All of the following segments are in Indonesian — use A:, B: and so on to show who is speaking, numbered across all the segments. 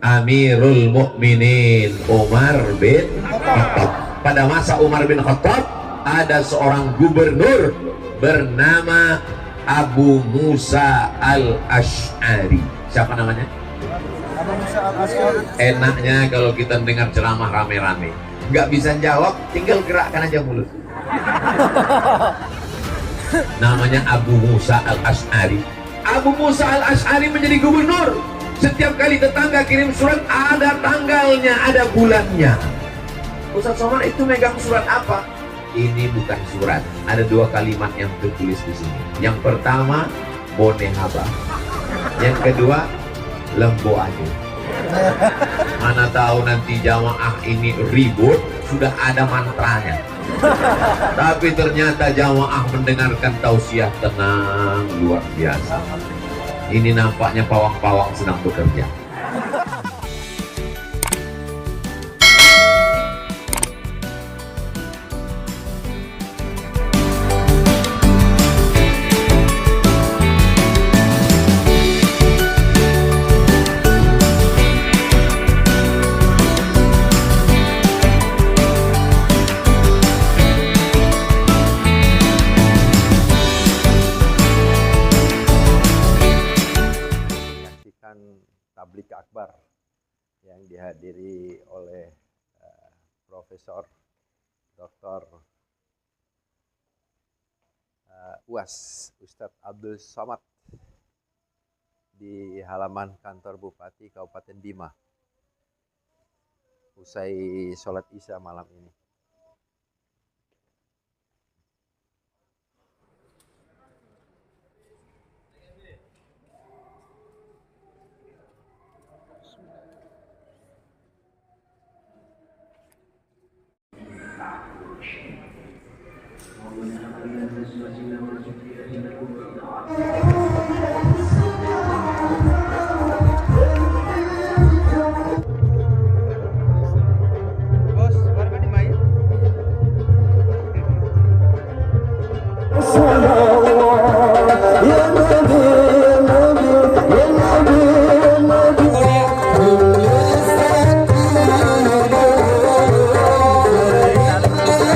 A: Amirul Mukminin Umar bin Khattab. Pada masa Umar bin Khattab ada seorang gubernur bernama Abu Musa al-Ash'ari. Siapa namanya?
B: Abu Musa al-Ash'ari.
A: Enaknya kalau kita dengar ceramah rame-rame, nggak bisa jawab, tinggal gerakkan aja mulut. Namanya Abu Musa al-Ash'ari. Abu Musa al-Ash'ari menjadi gubernur. Setiap kali tetangga kirim surat, ada tanggalnya, ada bulannya. Ustaz Somad itu megang surat apa? Ini bukan surat. Ada dua kalimat yang tertulis di sini. Yang pertama, Bone Haba. Yang kedua, Lembo Ade. Mana tahu nanti jamaah ini ribut, sudah ada mantranya. Tapi ternyata jamaah mendengarkan tausiah tenang luar biasa. Ini nampaknya pawang-pawang sedang bekerja.
C: Tablik Akbar yang dihadiri oleh Profesor Dr. UAS Ustadz Abdul Somad di halaman kantor Bupati Kabupaten Bima usai sholat Isya malam ini.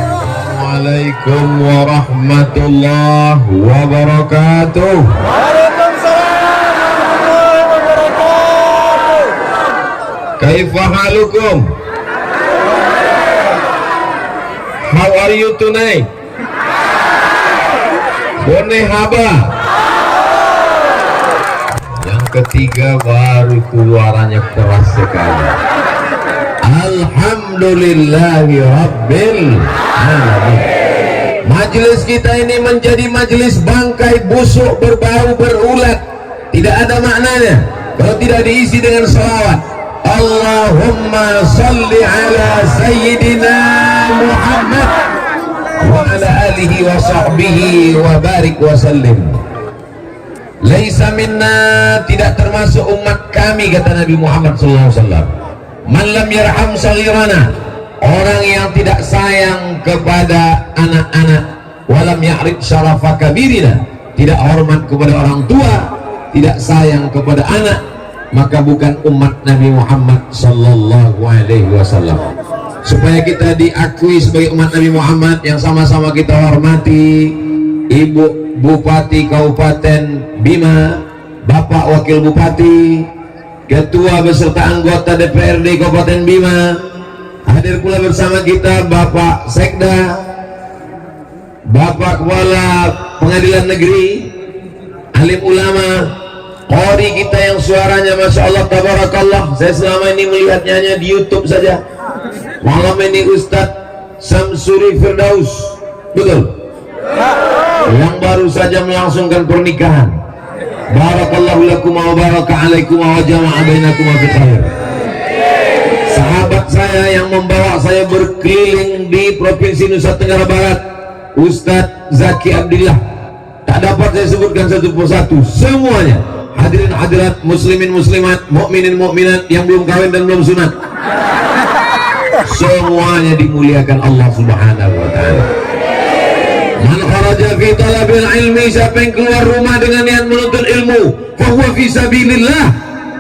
A: Assalamualaikum warahmatullahi wabarakatuh.
B: Waalaikumsalam warahmatullahi wabarakatuh.
A: Kaifa halukum? How are you tonight? Bone Haba. Yang ketiga baru keluarannya keras sekali. Alhamdulillahi Rabbil Alamin. Majelis kita ini menjadi majelis bangkai busuk berbau berulat, tidak ada maknanya kalau tidak diisi dengan salawat. Allahumma salli ala Sayyidina Muhammad wa ala alihi wa sahbihi wa barik wa sallim. Laisa minna, tidak termasuk umat kami, kata Nabi Muhammad SAW. Man lam yarham saghirana, orang yang tidak sayang kepada anak-anak, walam ya'rif syarafa kabirina, tidak hormat kepada orang tua, tidak sayang kepada anak, maka bukan umat Nabi Muhammad sallallahu alaihi wasallam. Supaya kita diakui sebagai umat Nabi Muhammad, yang sama-sama kita hormati Ibu Bupati Kabupaten Bima, Bapak Wakil Bupati, Ketua beserta anggota DPRD Kabupaten Bima. Hadir pula bersama kita Bapak Sekda, Bapak Kepala Pengadilan Negeri, alim ulama, qori kita yang suaranya Masya Allah tabarakallah. Saya selama ini melihatnya hanya di YouTube saja. Malam ini Ustadz Samsuri Firdaus, betul? Yang baru saja melangsungkan pernikahan. Barakallahu lakum wa baraka alaikum wa jama'a bainakum fi khair. Sahabat saya yang membawa saya berkeliling di Provinsi Nusa Tenggara Barat, Ustadz Zaki Abdillah. Tak dapat saya sebutkan satu persatu, semuanya hadirin hadirat, muslimin muslimat, mukminin mukminat yang belum kawin dan belum sunat, semuanya dimuliakan Allah Subhanahu wa taala. Man kharaja fi talabil ilmi, siapa yang keluar rumah dengan niat menuntut ilmu, fa huwa fi sabilillah,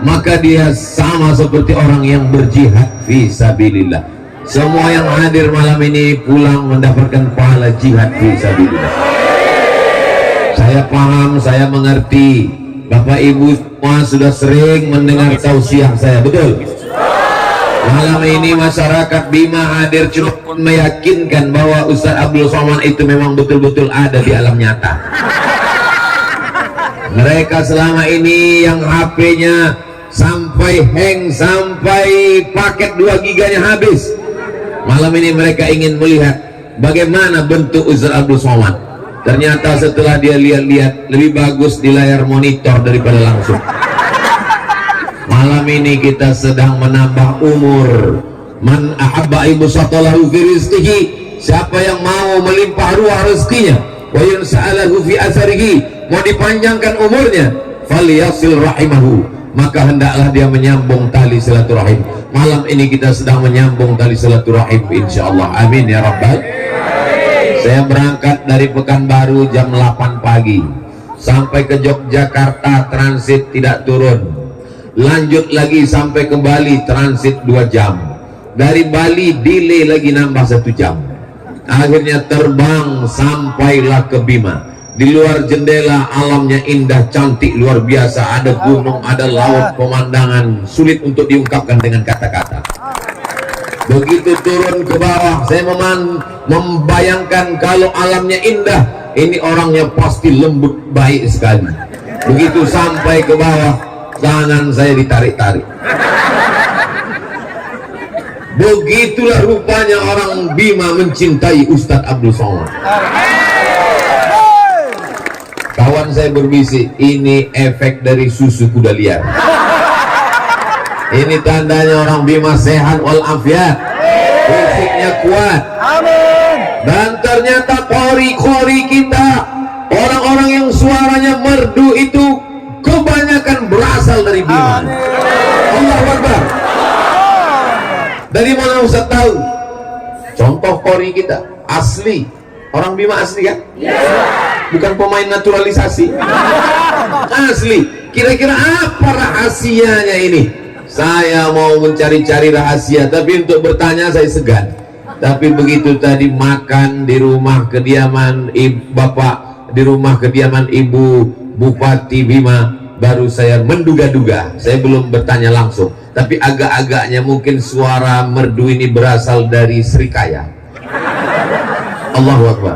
A: maka dia sama seperti orang yang berjihad fi sabilillah. Semua yang hadir malam ini pulang mendapatkan pahala jihad fi sabilillah. Saya paham, saya mengerti. Bapak Ibu semua sudah sering mendengar tausiah saya, betul? Malam ini masyarakat Bima hadir cuma meyakinkan bahwa Ustaz Abdul Somad itu memang betul-betul ada di alam nyata. Mereka selama ini yang HP-nya sampai hang, sampai paket 2 giganya habis. Malam ini mereka ingin melihat bagaimana bentuk Ustaz Abdul Somad. Ternyata setelah dia lihat-lihat, lebih bagus di layar monitor daripada langsung. Malam ini kita sedang menambah umur. Man ahabba ibsatalahu fi rizqihi, siapa yang mau melimpah ruah rezekinya, wa yansa'alahu fi atharihi, mau dipanjangkan umurnya, falyasil rahimahu, maka hendaklah dia menyambung tali silaturahim. Malam ini kita sedang menyambung tali silaturahim insyaallah. Amin ya rabbal. Saya berangkat dari Pekanbaru jam 8 pagi sampai ke Yogyakarta, transit tidak turun, lanjut lagi sampai ke Bali, transit 2 jam, dari Bali delay lagi nambah 1 jam, akhirnya terbang sampailah ke Bima. Di luar jendela alamnya indah, cantik, luar biasa, ada gunung, ada laut, pemandangan sulit untuk diungkapkan dengan kata-kata. Begitu turun ke bawah, saya membayangkan kalau alamnya indah, ini orangnya pasti lembut, baik sekali. Begitu sampai ke bawah, tangan saya ditarik-tarik. Begitulah rupanya orang Bima mencintai Ustadz Abdul Somad. Kawan saya berbisik, ini efek dari susu kuda liar. Ini tandanya orang Bima sehat walafiat, fisiknya kuat.
B: Amin.
A: Dan ternyata kori-kori kita, orang-orang yang suaranya merdu itu kebanyakan berasal dari Bima. Allahu Akbar. Dari mana Ustaz tahu? Contoh kori kita asli, orang Bima asli kan? Bukan pemain naturalisasi. Asli. Kira-kira apa rahasianya ini? Saya mau mencari-cari rahasia, tapi untuk bertanya saya segan. Tapi begitu tadi makan di rumah kediaman Bapak, di rumah kediaman Ibu Bupati Bima, baru saya menduga-duga. Saya belum bertanya langsung, tapi agak-agaknya mungkin suara merdu ini berasal dari Srikaya. Allahu Akbar.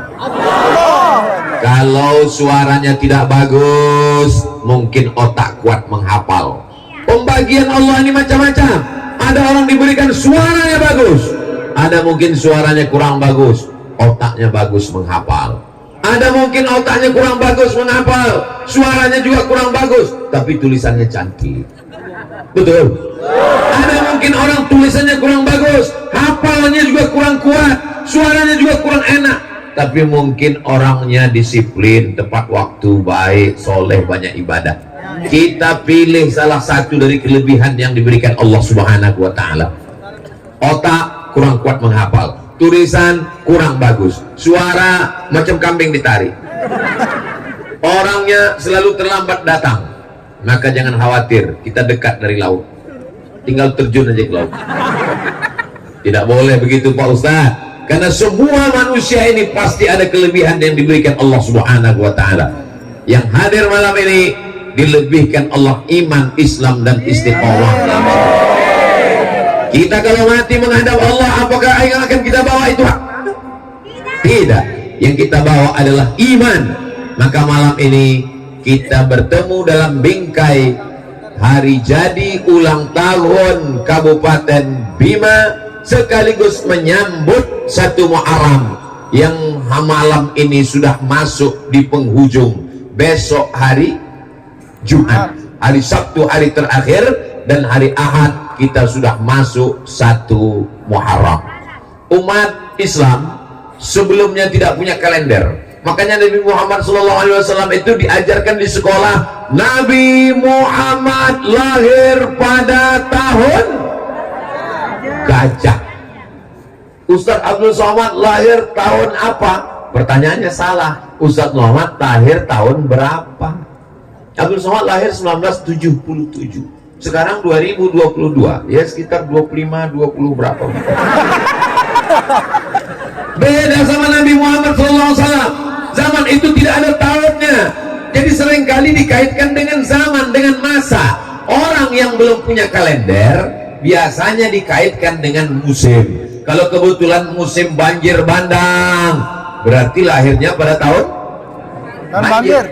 A: Kalau suaranya tidak bagus, mungkin otak kuat menghafal. Pembagian Allah ini macam-macam. Ada orang diberikan suaranya bagus, ada mungkin suaranya kurang bagus, otaknya bagus menghafal. Ada mungkin otaknya kurang bagus menghafal, suaranya juga kurang bagus, tapi tulisannya cantik. Betul. Ada mungkin orang tulisannya kurang bagus, hafalnya juga kurang kuat, suaranya juga kurang enak, tapi mungkin orangnya disiplin, tepat waktu, baik, soleh, banyak ibadah. Kita pilih salah satu dari kelebihan yang diberikan Allah Subhanahu wa Ta'ala. Otak kurang kuat menghafal, tulisan kurang bagus, suara macam kambing ditarik, orangnya selalu terlambat datang. Maka jangan khawatir, kita dekat dari laut, tinggal terjun aja ke laut. Tidak boleh begitu Pak Ustaz, karena semua manusia ini pasti ada kelebihan yang diberikan Allah Subhanahu wa Ta'ala. Yang hadir malam ini dilebihkan Allah iman, Islam, dan istiqomah. Kita kalau mati menghadap Allah, apakah yang akan kita bawa itu? Tidak. Yang kita bawa adalah iman. Maka malam ini kita bertemu dalam bingkai hari jadi ulang tahun Kabupaten Bima, sekaligus menyambut 1 Muharram yang malam ini sudah masuk di penghujung. Besok hari Jumat, hari Sabtu hari terakhir, dan hari Ahad kita sudah masuk 1 Muharram. Umat Islam sebelumnya tidak punya kalender, makanya Nabi Muhammad SAW itu diajarkan di sekolah, Nabi Muhammad lahir pada tahun gajah. Ustaz Abdul Somad lahir tahun apa? Pertanyaannya salah. Ustaz Muhammad lahir tahun berapa? Abdul Somad lahir 1977. Sekarang 2022, ya sekitar 25-20 berapa. Beda sama Nabi Muhammad SAW. Zaman itu tidak ada tahunnya. Jadi seringkali dikaitkan dengan zaman, dengan masa. Orang yang belum punya kalender biasanya dikaitkan dengan musim. Kalau kebetulan musim banjir bandang, berarti lahirnya pada tahun
B: banjir.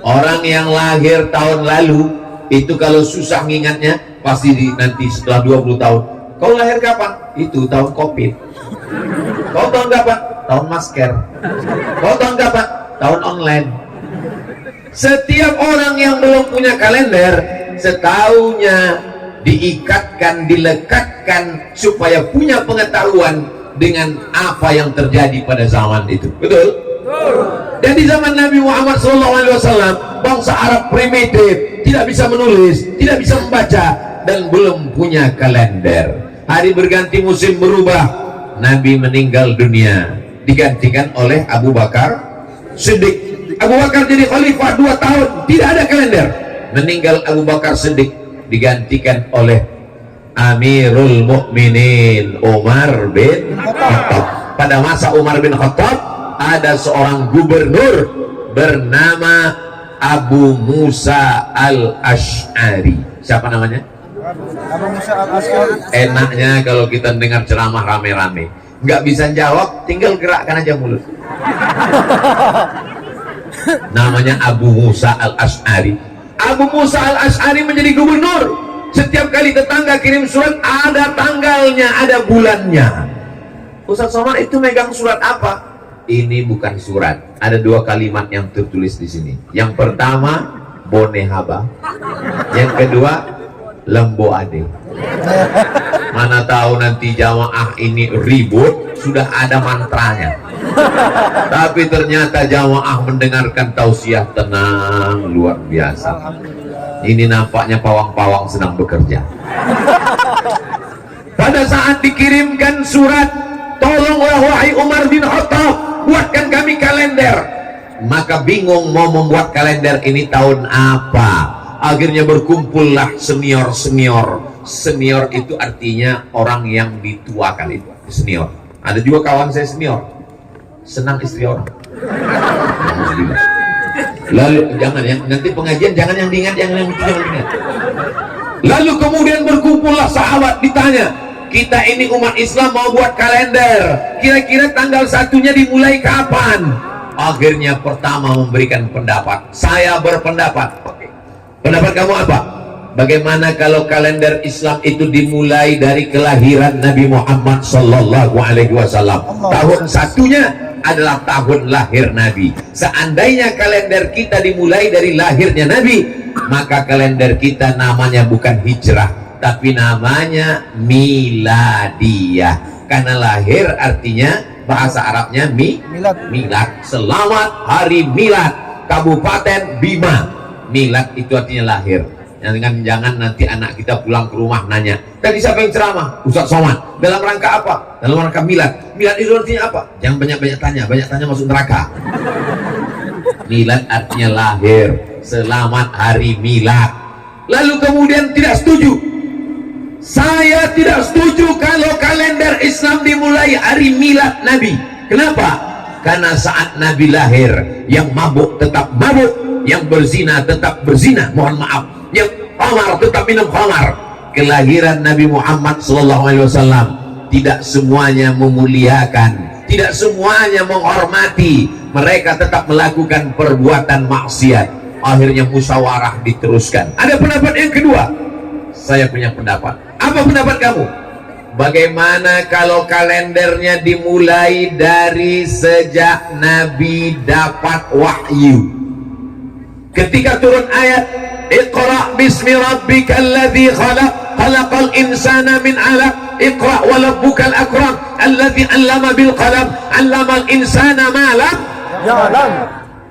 A: Orang yang lahir tahun lalu itu kalau susah ngingatnya pasti nanti setelah 20 tahun. Kau lahir kapan? Itu tahun Covid. Kau tahun kapan? Tahun masker. Kau tahun kapan? Tahun online. Setiap orang yang belum punya kalender, setaunya diikatkan, dilekatkan supaya punya pengetahuan dengan apa yang terjadi pada zaman itu. Betul? Dan di zaman Nabi Muhammad SAW, bangsa Arab primitif, tidak bisa menulis, tidak bisa membaca, dan belum punya kalender. Hari berganti, musim berubah. Nabi meninggal dunia, digantikan oleh Abu Bakar Siddiq. Abu Bakar jadi khalifah 2 tahun, tidak ada kalender. Meninggal Abu Bakar Siddiq, digantikan oleh Amirul Mukminin Umar bin Khattab. Pada masa Umar bin Khattab ada seorang gubernur bernama Abu Musa al-Ash'ari. Siapa namanya?
B: Abu Musa al-Ash'ari.
A: Enaknya kalau kita dengar ceramah rame-rame, nggak bisa jawab, tinggal gerakkan aja mulut. Namanya Abu Musa al-Ash'ari. Abu Musa al-Ash'ari menjadi gubernur. Setiap kali tetangga kirim surat, ada tanggalnya, ada bulannya. Ustaz Somad itu megang surat apa? Ini bukan surat. Ada 2 kalimat yang tertulis di sini. Yang pertama, Bonehaba. Yang kedua, Lembo Ade. Mana tahu nanti jamaah ini ribut, sudah ada mantranya. Tapi ternyata jamaah mendengarkan tausiah tenang, luar biasa. Ini nampaknya pawang-pawang sedang bekerja. Pada saat dikirimkan surat, tolonglah wahai Umar bin Khattab, buatkan kami kalender. Maka bingung mau membuat kalender ini tahun apa. Akhirnya berkumpullah senior-senior. Senior itu artinya orang yang dituakan, itu senior. Ada juga kawan saya senior, senang istri orang. Lalu jangan ya, nanti pengajian jangan yang diingat, jangan diingat. Lalu kemudian berkumpullah sahabat, ditanya, kita ini umat Islam mau buat kalender, kira-kira tanggal 1-nya dimulai kapan? Akhirnya pertama memberikan pendapat. Saya berpendapat. Pendapat kamu apa? Bagaimana kalau kalender Islam itu dimulai dari kelahiran Nabi Muhammad SAW? Tahun 1-nya adalah tahun lahir Nabi. Seandainya kalender kita dimulai dari lahirnya Nabi, maka kalender kita namanya bukan hijrah, tapi namanya miladiyah. Karena lahir artinya bahasa Arabnya milad. Selamat hari milad Kabupaten Bima. Milad itu artinya lahir. Jangan nanti anak kita pulang ke rumah nanya, tadi siapa yang ceramah? Ustaz Somad. Dalam rangka apa? Dalam rangka milad. Milad itu artinya apa? Jangan banyak tanya masuk neraka. Milad artinya lahir. Selamat hari milad. Lalu kemudian tidak setuju. Saya tidak setuju kalau kalender Islam dimulai hari milad Nabi. Kenapa? Karena saat Nabi lahir, yang mabuk tetap mabuk, yang berzina tetap berzina, mohon maaf, yang khamar tetap minum khamar. Kelahiran Nabi Muhammad SAW tidak semuanya memuliakan, tidak semuanya menghormati, mereka tetap melakukan perbuatan maksiat. Akhirnya musyawarah diteruskan. Ada pendapat yang kedua. Saya punya pendapat. Apa pendapat kamu? Bagaimana kalau kalendernya dimulai dari sejak Nabi dapat wahyu? Ketika turun ayat Iqra bismi rabbikal ladzi khalaq khalaqal insana min 'alaq Iqra wa rabbukal akram alladzi 'allama bil qalam 'allamal insana ma lam ya'lam.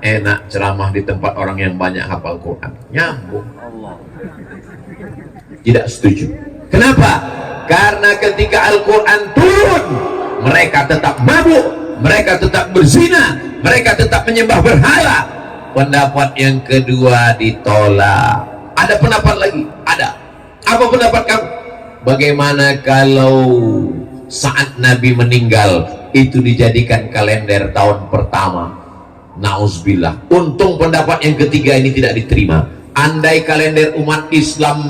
A: Enak ceramah di tempat orang yang banyak hafal Quran. Nyambung. Tidak setuju. Kenapa? Karena ketika Al-Quran turun, mereka tetap mabuk, mereka tetap berzina, mereka tetap menyembah berhala. Pendapat yang kedua ditolak. Ada pendapat lagi? Ada. Apa pendapat kamu? Bagaimana kalau saat Nabi meninggal itu dijadikan kalender tahun pertama? Nauzubillah. Untung pendapat yang ketiga ini tidak diterima. Andai kalender umat Islam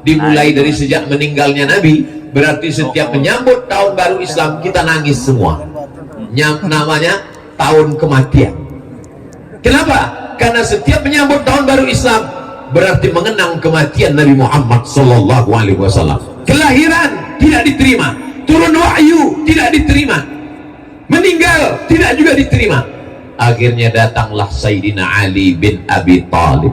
A: dimulai dari sejak meninggalnya Nabi, berarti setiap menyambut tahun baru Islam kita nangis semua. Namanya tahun kematian. Kenapa? Karena setiap menyambut tahun baru Islam berarti mengenang kematian Nabi Muhammad SAW. Kelahiran tidak diterima, turun wahyu tidak diterima, meninggal tidak juga diterima. Akhirnya datanglah Sayyidina Ali bin Abi Thalib,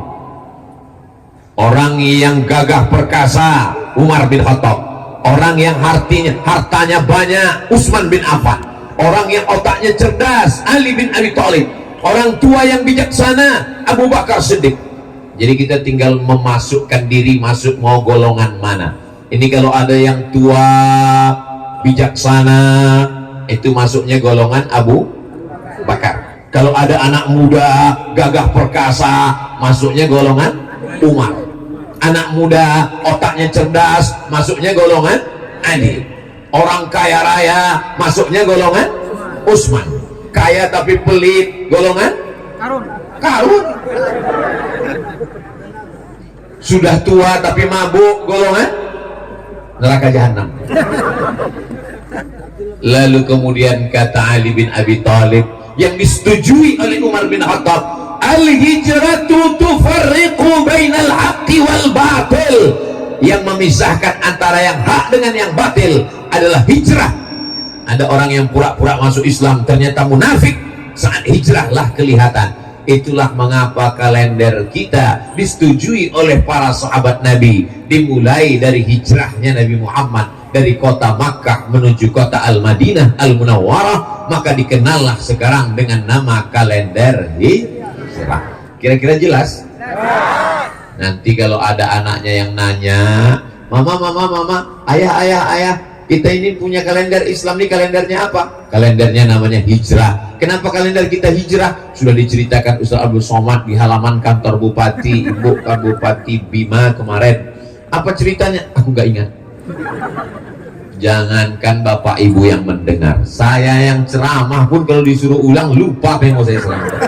A: orang yang gagah perkasa Umar bin Khattab, orang yang hartanya banyak Utsman bin Affan, orang yang otaknya cerdas Ali bin Abi Thalib, orang tua yang bijaksana Abu Bakar Siddiq. Jadi kita tinggal memasukkan diri masuk mau golongan mana. Ini kalau ada yang tua bijaksana itu masuknya golongan Abu Bakar. Kalau ada anak muda gagah perkasa masuknya golongan Umar. Anak muda otaknya cerdas masuknya golongan Ali. Orang kaya raya masuknya golongan Utsman. Kaya tapi pelit golongan Karun. Sudah tua tapi mabuk golongan neraka jahanam. Lalu kemudian kata Ali bin Abi Thalib yang disetujui oleh Umar bin Khattab, al-hijratu tufarriqu bainal haqqi wal batil. Yang memisahkan antara yang hak dengan yang batil adalah hijrah. Ada orang yang pura-pura masuk Islam ternyata munafik, saat hijrahlah kelihatan. Itulah mengapa kalender kita disetujui oleh para sahabat Nabi, dimulai dari hijrahnya Nabi Muhammad dari kota Makkah menuju kota Al-Madinah Al-Munawwarah, maka dikenallah sekarang dengan nama kalender hijrah. Kira-kira jelas? Nanti kalau ada anaknya yang nanya, mama, ayah, kita ini punya kalender Islam, nih kalendernya apa? Kalendernya namanya hijrah. Kenapa kalender kita hijrah? Sudah diceritakan Ustaz Abdul Somad di halaman kantor Bupati, Ibu Bupati Bima kemarin. Apa ceritanya? Aku nggak ingat. Jangankan Bapak Ibu yang mendengar, saya yang ceramah pun kalau disuruh ulang lupa apa yang mau saya ceramah.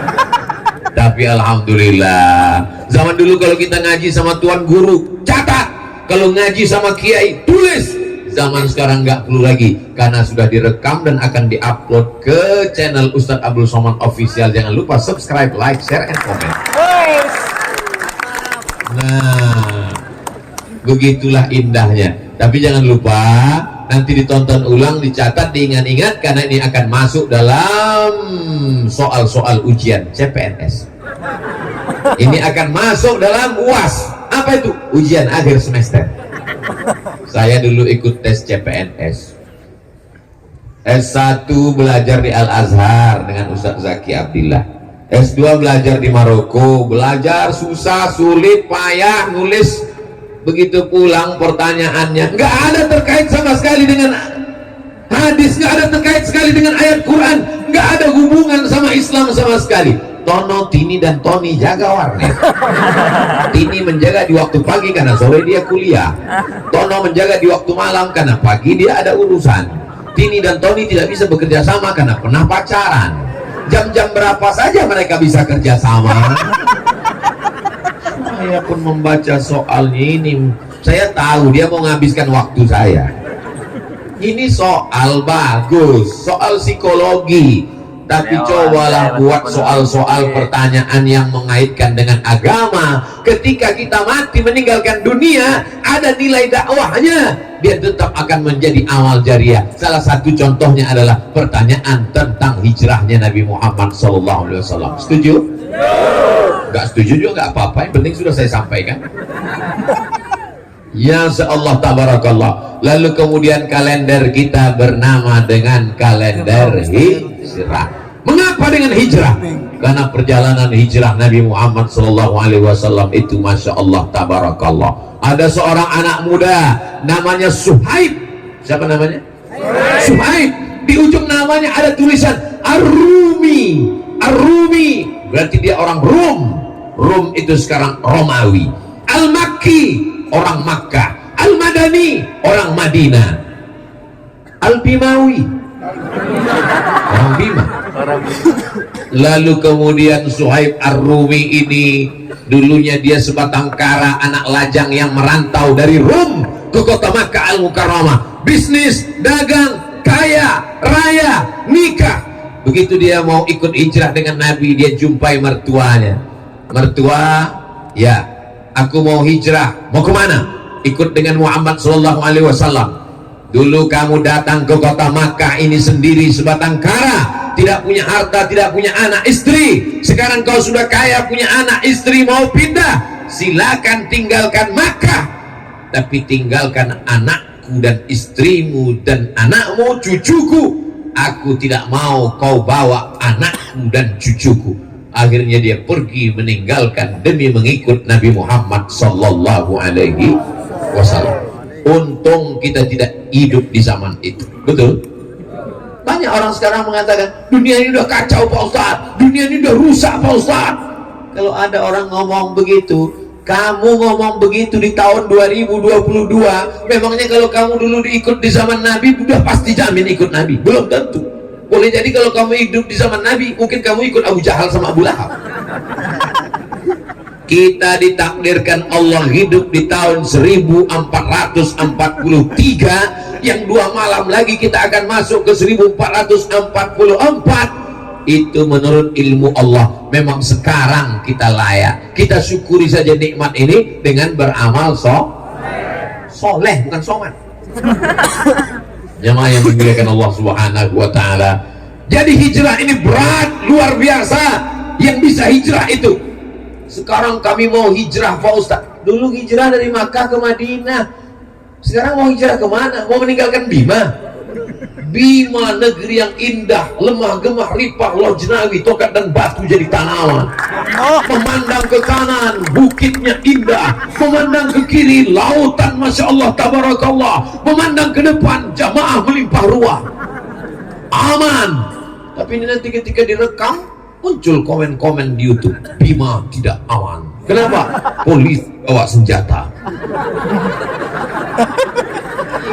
A: Tapi alhamdulillah, zaman dulu kalau kita ngaji sama tuan guru, catat. Kalau ngaji sama kiai, tulis. Zaman sekarang nggak perlu lagi karena sudah direkam dan akan diupload ke channel Ustadz Abdul Somad Official. Jangan lupa subscribe, like, share, and comment. Nah, begitulah indahnya. Tapi jangan lupa nanti ditonton ulang, dicatat, diingat-ingat karena ini akan masuk dalam soal-soal ujian CPNS. Ini akan masuk dalam UAS. Apa itu? Ujian akhir semester. Saya dulu ikut tes CPNS. S1 belajar di Al-Azhar dengan Ustadz Zaki Abdillah. S2 belajar di Maroko. Belajar susah, sulit, payah, nulis. Begitu pulang pertanyaannya nggak ada terkait sama sekali dengan hadis, nggak ada terkait sekali dengan ayat Quran, nggak ada hubungan sama Islam sama sekali. Tono, Tini, dan Tony jaga warnet. Tini menjaga di waktu pagi karena sore dia kuliah. Tono menjaga di waktu malam karena pagi dia ada urusan. Tini dan Tony tidak bisa bekerja sama karena pernah pacaran. Jam-jam berapa saja mereka bisa kerja sama. Saya pun membaca soalnya ini, saya tahu dia mau menghabiskan waktu saya. Ini soal bagus, soal psikologi. Tapi cobalah buat soal-soal pertanyaan yang mengaitkan dengan agama. Ketika kita mati meninggalkan dunia, ada nilai dakwahnya. Dia tetap akan menjadi amal jariah. Salah satu contohnya adalah pertanyaan tentang hijrahnya Nabi Muhammad SAW. Setuju? Gak setuju juga gak apa-apa, yang penting sudah saya sampaikan. Ya Allah tabarakallah. Lalu kemudian kalender kita bernama dengan kalender hijrah. Mengapa dengan hijrah? Karena perjalanan hijrah Nabi Muhammad SAW itu Masya Allah tabarakallah. Ada seorang anak muda namanya Suhaib. Siapa namanya? Suhaib. Di ujung namanya ada tulisan Ar-Rumi. Ar-Rumi berarti dia orang Rum. Rum itu sekarang Romawi. Al-Makki orang Makkah, Al-Madani orang Madinah, Al-Bimawi orang Bima. Lalu kemudian Suhaib Ar-Rumi ini dulunya dia sebatang kara, anak lajang yang merantau dari Rum ke kota Makkah Al-Mukarramah, bisnis, dagang, kaya, raya, nikah. Begitu dia mau ikut hijrah dengan Nabi, dia jumpai mertuanya. Mertua, ya, aku mau hijrah. Mau kemana? Ikut dengan Muhammad Sallallahu Alaihi Wasallam. Dulu kamu datang ke kota Makkah ini sendiri sebatang kara, tidak punya harta, tidak punya anak istri. Sekarang kau sudah kaya, punya anak istri, mau pindah, silakan tinggalkan Makkah, tapi tinggalkan anakku dan istrimu dan anakmu, cucuku. Aku tidak mau kau bawa anakku dan cucuku. Akhirnya dia pergi meninggalkan demi mengikut Nabi Muhammad Sallallahu Alaihi Wasallam. Untung kita tidak hidup di zaman itu. Betul? Banyak orang sekarang mengatakan dunia ini udah kacau Pak Ustadz, dunia ini udah rusak Pak Ustadz. Kalau ada orang ngomong begitu, kamu ngomong begitu di tahun 2022, memangnya kalau kamu dulu diikut di zaman Nabi udah pasti jamin ikut Nabi? Belum tentu. Boleh jadi kalau kamu hidup di zaman Nabi, mungkin kamu ikut Abu Jahal sama Abu Lahab. Kita ditakdirkan Allah hidup di tahun 1443, yang 2 malam lagi kita akan masuk ke 1444. Itu menurut ilmu Allah. Memang sekarang kita layak, kita syukuri saja nikmat ini dengan beramal soleh, bukan soman. Jemaah yang dimuliakan Allah Subhanahu wa Ta'ala. Jadi hijrah ini berat, luar biasa. Yang bisa hijrah itu. Sekarang kami mau hijrah Pak Ustaz. Dulu hijrah dari Makkah ke Madinah. Sekarang mau hijrah kemana? Mau meninggalkan Bima? Bima negeri yang indah, lemah gemah ripah lojnawi, tokat dan batu jadi tanaman. Memandang ke kanan bukitnya indah, memandang ke kiri lautan Masya Allah tabarakallah, memandang ke depan jamaah melimpah ruah, aman. Tapi ini nanti ketika direkam muncul komen-komen di YouTube, Bima tidak aman. Kenapa? Polisi bawa senjata.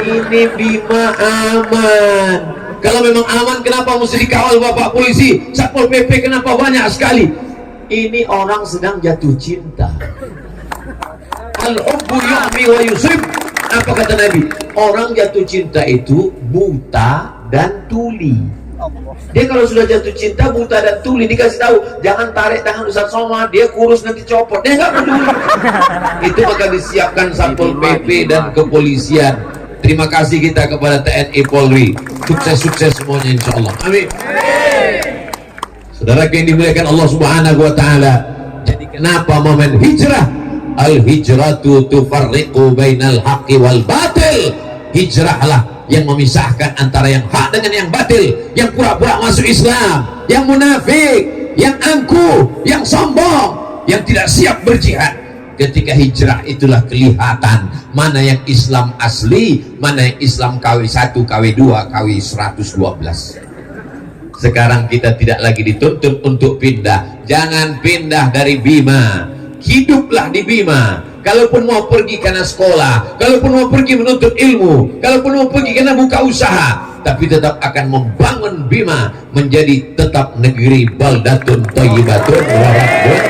A: Ini Bima aman. Kalau memang aman, kenapa mesti dikawal Bapak polisi, Satpol PP, kenapa banyak sekali? Ini orang sedang jatuh cinta. Al-hubbu yu'mi wa yusib. Apa kata Nabi? Orang jatuh cinta itu buta dan tuli. Dia kalau sudah jatuh cinta, buta dan tuli, dikasih tahu jangan tarik tangan Ustaz Somad, dia kurus nanti copot, dia nggak peduli. Itu maka disiapkan Satpol PP dan kepolisian. Terima kasih kita kepada TNI Polri, sukses-sukses semuanya insya Allah, amin. Saudara yang dimuliakan Allah Subhanahu wa Ta'ala, jadi kenapa momen hijrah? Al-hijratu tufarriqu bainal haqqi wal batil. Hijrahlah yang memisahkan antara yang hak dengan yang batil, yang pura-pura masuk Islam, yang munafik, yang angkuh, yang sombong, yang tidak siap berjihad. Ketika hijrah itulah kelihatan mana yang Islam asli, mana yang Islam KW 1, KW 2, KW 112. Sekarang kita tidak lagi dituntut untuk pindah. Jangan pindah dari Bima, hiduplah di Bima. Kalaupun mau pergi karena sekolah, kalaupun mau pergi menuntut ilmu, kalaupun mau pergi karena buka usaha, tapi tetap akan membangun Bima menjadi tetap negeri baldatun thayyibatun wa rabbun.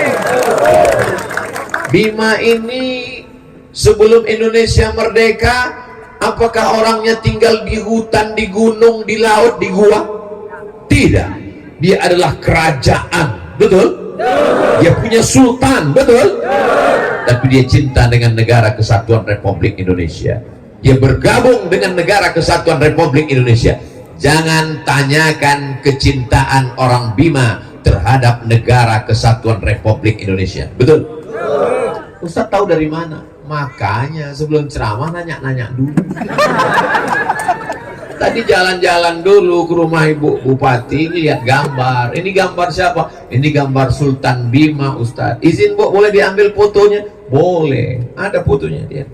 A: Bima ini sebelum Indonesia merdeka, apakah orangnya tinggal di hutan, di gunung, di laut, di gua? Tidak. Dia adalah kerajaan, betul? Dia punya sultan, betul? Tapi dia cinta dengan negara kesatuan Republik Indonesia. Dia bergabung dengan negara kesatuan Republik Indonesia. Jangan tanyakan kecintaan orang Bima terhadap negara kesatuan Republik Indonesia, betul? Ustaz tahu dari mana? Makanya sebelum ceramah nanya-nanya dulu. Tadi jalan-jalan dulu ke rumah Ibu Bupati, lihat gambar. Ini gambar siapa? Ini gambar Sultan Bima, Ustaz. Izin Bu, boleh diambil fotonya? Boleh, ada fotonya dia.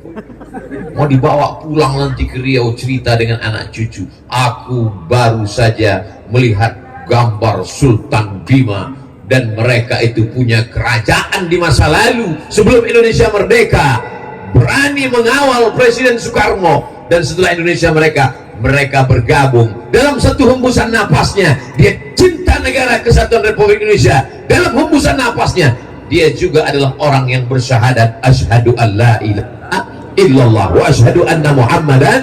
A: Mau dibawa pulang nanti ke Riau, cerita dengan anak cucu. Aku baru saja melihat gambar Sultan Bima dan mereka itu punya kerajaan di masa lalu sebelum Indonesia merdeka, berani mengawal Presiden Soekarno, dan setelah Indonesia mereka bergabung dalam satu hembusan napasnya. Dia cinta negara kesatuan Republik Indonesia, dalam hembusan napasnya dia juga adalah orang yang bersyahadat asyhadu an la ilaha illallah wa asyhadu anna muhammadan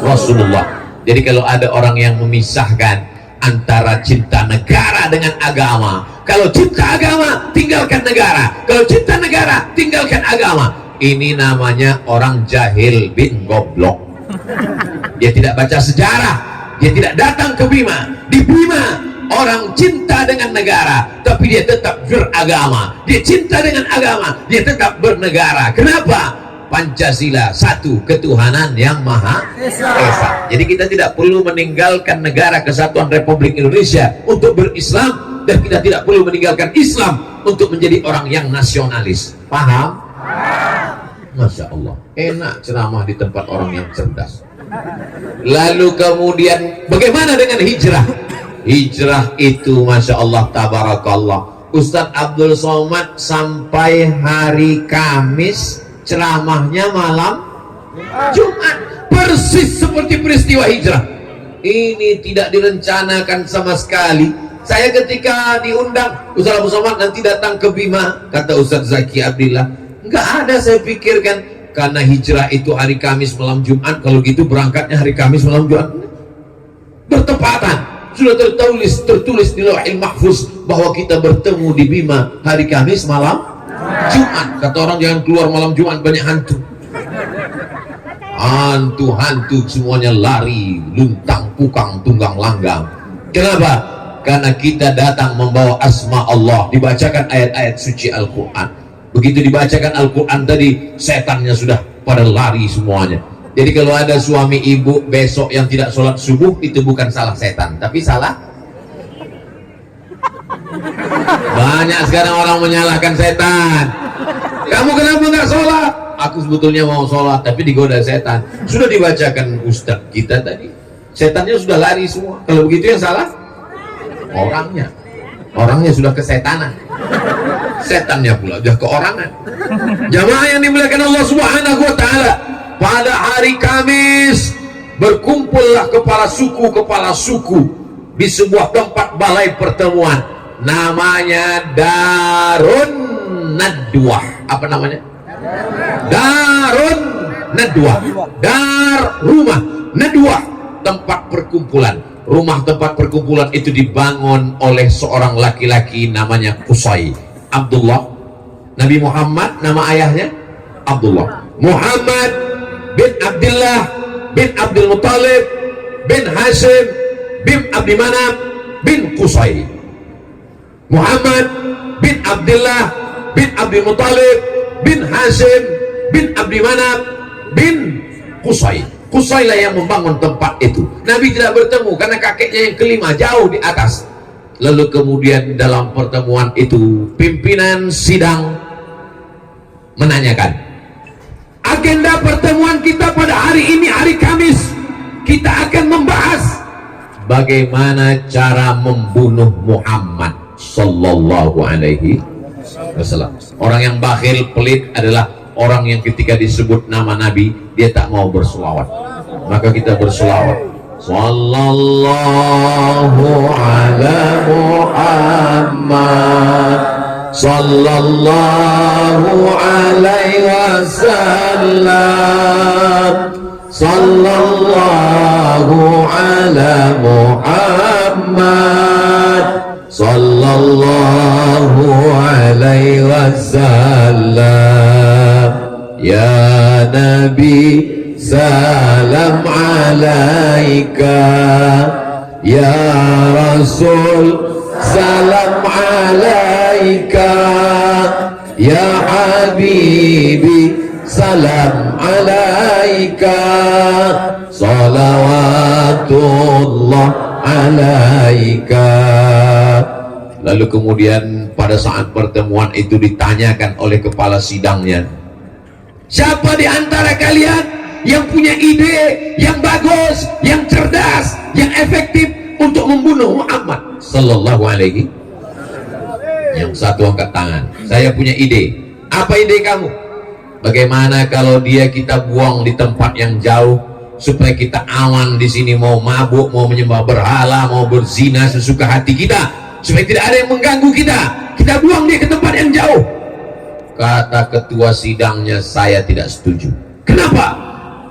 A: rasulullah. Jadi kalau ada orang yang memisahkan antara cinta negara dengan agama, kalau cinta agama tinggalkan negara, kalau cinta negara tinggalkan agama, ini namanya orang jahil bin goblok. Dia tidak baca sejarah, dia tidak datang ke Bima. Di Bima orang cinta dengan negara, tapi dia tetap beragama. Dia cinta dengan agama, dia tetap bernegara. Kenapa? Pancasila, satu ketuhanan yang Maha Esa. Jadi kita tidak perlu meninggalkan negara kesatuan Republik Indonesia untuk berislam, dan kita tidak perlu meninggalkan Islam untuk menjadi orang yang nasionalis. Paham? Masya Allah, enak ceramah di tempat orang yang cerdas. Lalu kemudian bagaimana dengan hijrah? Hijrah itu Masya Allah, tabarakallah, Ustadz Abdul Somad sampai hari Kamis ceramahnya malam Jumat, persis seperti peristiwa hijrah. Ini tidak direncanakan sama sekali. Saya ketika diundang, Ustadz Abdul Somad nanti datang ke Bima, kata Ustadz Zaki Abdillah, nggak ada saya pikirkan, karena hijrah itu hari Kamis malam Jumat, kalau gitu berangkatnya hari Kamis malam Jumat. Bertepatan, sudah tertulis di Lauhil Mahfuz bahwa kita bertemu di Bima hari Kamis malam Jumat. Kata orang jangan keluar malam Jumat, banyak hantu. Hantu-hantu semuanya lari, luntang pukang tunggang langgang. Kenapa? Karena kita datang membawa asma Allah, dibacakan ayat-ayat suci Al-Quran. Begitu dibacakan Al-Quran tadi, setannya sudah pada lari semuanya. Jadi kalau ada suami ibu besok yang tidak sholat subuh, itu bukan salah setan, tapi salah. Banyak sekarang orang menyalahkan setan. Kamu kenapa nggak sholat? Aku sebetulnya mau sholat, tapi digoda setan. Sudah dibacakan ustadz kita tadi, setannya sudah lari semua. Kalau begitu yang salah orangnya. Orangnya sudah kesetanan, setannya pula sudah keorangan. Jamaah yang dimuliakan Allah Subhanahu wa Ta'ala, pada hari Kamis berkumpullah kepala suku di sebuah tempat balai pertemuan, namanya Darun Nadwah. Apa namanya? Darun Nadwah. Dar rumah, Nadwah tempat perkumpulan. Rumah tempat perkumpulan itu dibangun oleh seorang laki-laki namanya Qusay Abdullah. Nabi Muhammad nama ayahnya Abdullah. Muhammad bin Abdullah bin Abdul Muttalib bin Hashim bin Abdi Manaf bin Qusay. Muhammad bin Abdullah bin Abdul Muttalib bin Hashim bin Abdi Manaf bin Qusay. Qusay lah yang membangun tempat itu. Nabi tidak bertemu karena kakeknya yang kelima jauh di atas. Lalu kemudian dalam pertemuan itu pimpinan sidang menanyakan, agenda pertemuan kita pada hari ini, hari Kamis, kita akan membahas bagaimana cara membunuh Muhammad sallallahu alaihi wasallam. Orang yang bakhil, pelit adalah orang yang ketika disebut nama Nabi dia tak mau berselawat. Maka kita berselawat, sallallahu ala Muhammad sallallahu alaihi wasallam, sallallahu ala Muhammad sallallahu alaihi wasallam. Ya Nabi salam alaika, ya Rasul salam alaika, ya Habibi salam alaika, salawatullah alaika. Lalu kemudian pada saat pertemuan itu ditanyakan oleh kepala sidangnya, siapa di antara kalian yang punya ide yang bagus, yang cerdas, yang efektif untuk membunuh Muhammad sallallahu alaihi? Yang satu angkat tangan. Saya punya ide. Apa ide kamu? Bagaimana kalau dia kita buang di tempat yang jauh supaya kita aman di sini, mau mabuk, mau menyembah berhala, mau berzina sesuka hati kita, supaya tidak ada yang mengganggu kita. Kita buang dia ke tempat yang jauh. Kata ketua sidangnya, saya tidak setuju. Kenapa?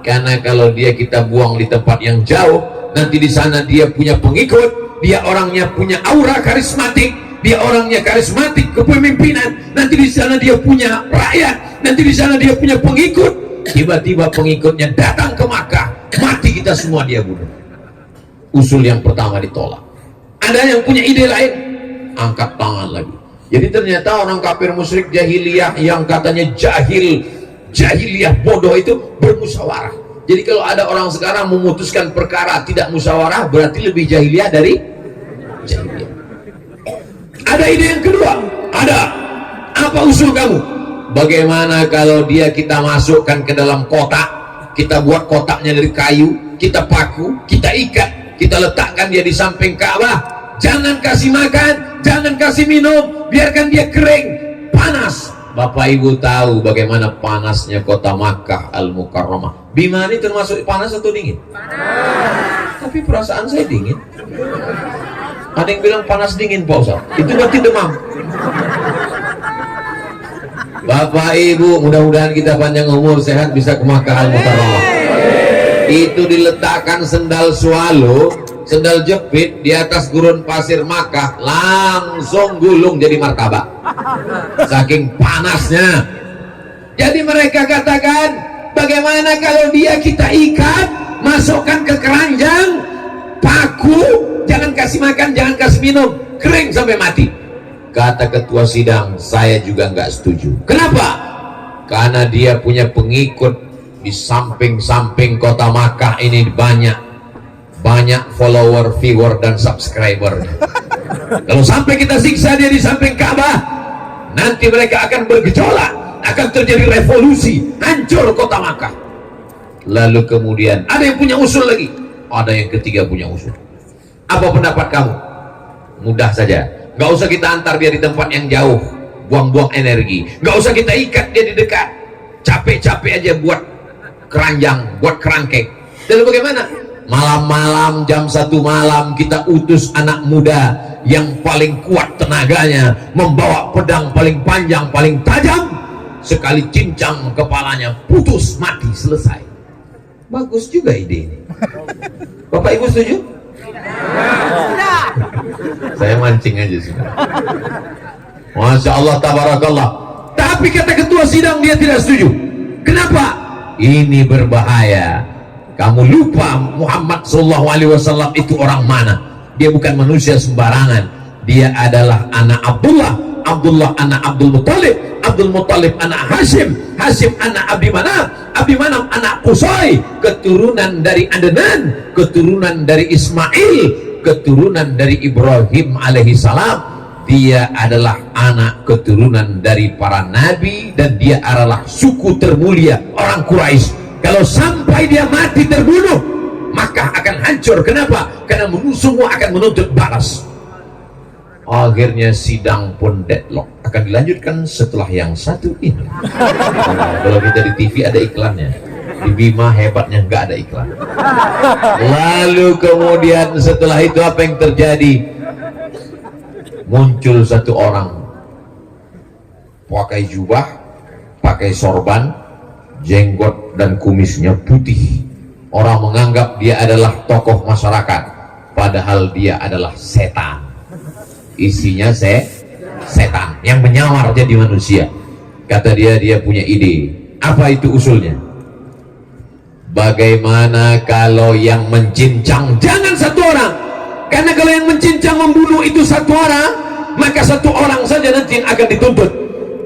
A: Karena kalau dia kita buang di tempat yang jauh, nanti di sana dia punya pengikut, dia orangnya punya aura karismatik, dia orangnya karismatik kepemimpinan, nanti di sana dia punya rakyat, nanti di sana dia punya pengikut, tiba-tiba pengikutnya datang ke Makkah, mati kita semua dia bunuh. Usul yang pertama ditolak. Ada yang punya ide lain? Angkat tangan lagi. Jadi ternyata orang kafir musyrik jahiliyah yang katanya jahiliyah bodoh itu bermusyawarah. Jadi kalau ada orang sekarang memutuskan perkara tidak musyawarah, berarti lebih jahiliyah dari jahiliyah. Ada ide yang kedua? Ada. Apa usul kamu? Bagaimana kalau dia kita masukkan ke dalam kotak, kita buat kotaknya dari kayu, kita paku, kita ikat, kita letakkan dia di samping Ka'bah. Jangan kasih makan, jangan kasih minum, biarkan dia kering, panas. Bapak Ibu tahu bagaimana panasnya kota Makkah Al-Mukarramah. Bima ini termasuk panas atau dingin? Panas. Tapi perasaan saya dingin. Ada yang bilang panas dingin Pak Ustaz. Itu berarti demam. Bapak Ibu, mudah-mudahan kita panjang umur, sehat, bisa ke Makkah Al-Mukarramah. Itu diletakkan sendal swallow, sendal jepit di atas gurun pasir Makkah, langsung gulung jadi martabak, saking panasnya. Jadi mereka katakan, bagaimana kalau dia kita ikat, masukkan ke keranjang, paku, jangan kasih makan, jangan kasih minum, kering sampai mati. Kata ketua sidang, saya juga nggak setuju. Kenapa? Karena dia punya pengikut di samping-samping kota Makkah ini, banyak follower, viewer, dan subscriber. Kalau sampai kita siksa dia di samping Ka'bah, nanti mereka akan bergejolak, akan terjadi revolusi, hancur kota Makkah. Lalu kemudian ada yang punya usul lagi, ada yang ketiga punya usul. Apa pendapat kamu? Mudah saja, nggak usah kita antar dia di tempat yang jauh, buang-buang energi. Nggak usah kita ikat dia di dekat, capek-capek aja buat keranjang, buat kerangkeng. Lalu bagaimana? Malam-malam jam 1 malam kita utus anak muda yang paling kuat tenaganya, membawa pedang paling panjang, paling tajam, sekali cincang kepalanya putus, mati, selesai. Bagus juga ide ini. Bapak Ibu setuju? Saya mancing aja sudah. Masya Allah, tabarakallah. Tapi kata ketua sidang dia tidak setuju. Kenapa? Ini berbahaya. Kamu lupa Muhammad SAW itu orang mana? Dia bukan manusia sembarangan. Dia adalah anak Abdullah, Abdullah anak Abdul Muttalib, Abdul Muttalib anak Hashim, Hashim anak Abdi Manaf, Abdi Manaf anak Qusay, keturunan dari Adnan, keturunan dari Ismail, keturunan dari Ibrahim alaihi salam. Dia adalah anak keturunan dari para nabi, dan dia adalah suku termulia orang Quraisy. Kalau sampai dia mati terbunuh, maka akan hancur. Kenapa? Karena semua akan menuntut balas. Akhirnya sidang pun deadlock. Akan dilanjutkan setelah yang satu ini. Kalau kita di TV ada iklannya, di Bima hebatnya nggak ada iklan. Lalu kemudian setelah itu apa yang terjadi? Muncul satu orang pakai jubah, pakai sorban, jenggot dan kumisnya putih. Orang menganggap dia adalah tokoh masyarakat, padahal dia adalah setan. Isinya setan yang menyamar jadi manusia. Kata dia punya ide. Apa itu usulnya? Bagaimana kalau yang mencincang jangan satu orang? Karena kalau yang mencincang membunuh itu satu orang, maka satu orang saja nanti yang akan dituntut.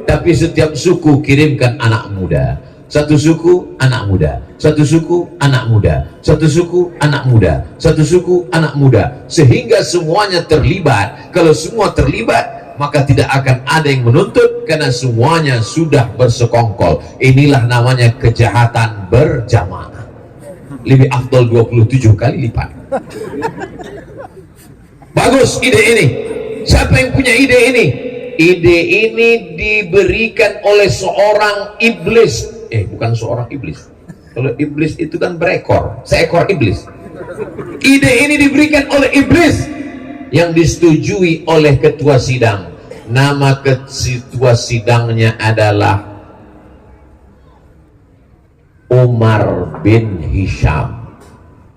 A: Tapi setiap suku kirimkan anak muda. Satu suku anak muda, satu suku anak muda, satu suku anak muda, satu suku anak muda, sehingga semuanya terlibat. Kalau semua terlibat, maka tidak akan ada yang menuntut, karena semuanya sudah bersekongkol. Inilah namanya kejahatan berjamaah. Lebih afdal 27 kali lipat. Bagus ide ini. Siapa yang punya ide ini? ide ini diberikan oleh seorang iblis. Bukan seorang iblis. Kalau iblis itu kan berekor, seekor iblis. Ide ini diberikan oleh iblis yang disetujui oleh ketua sidang. Nama ketua sidangnya adalah Umar bin Hisham.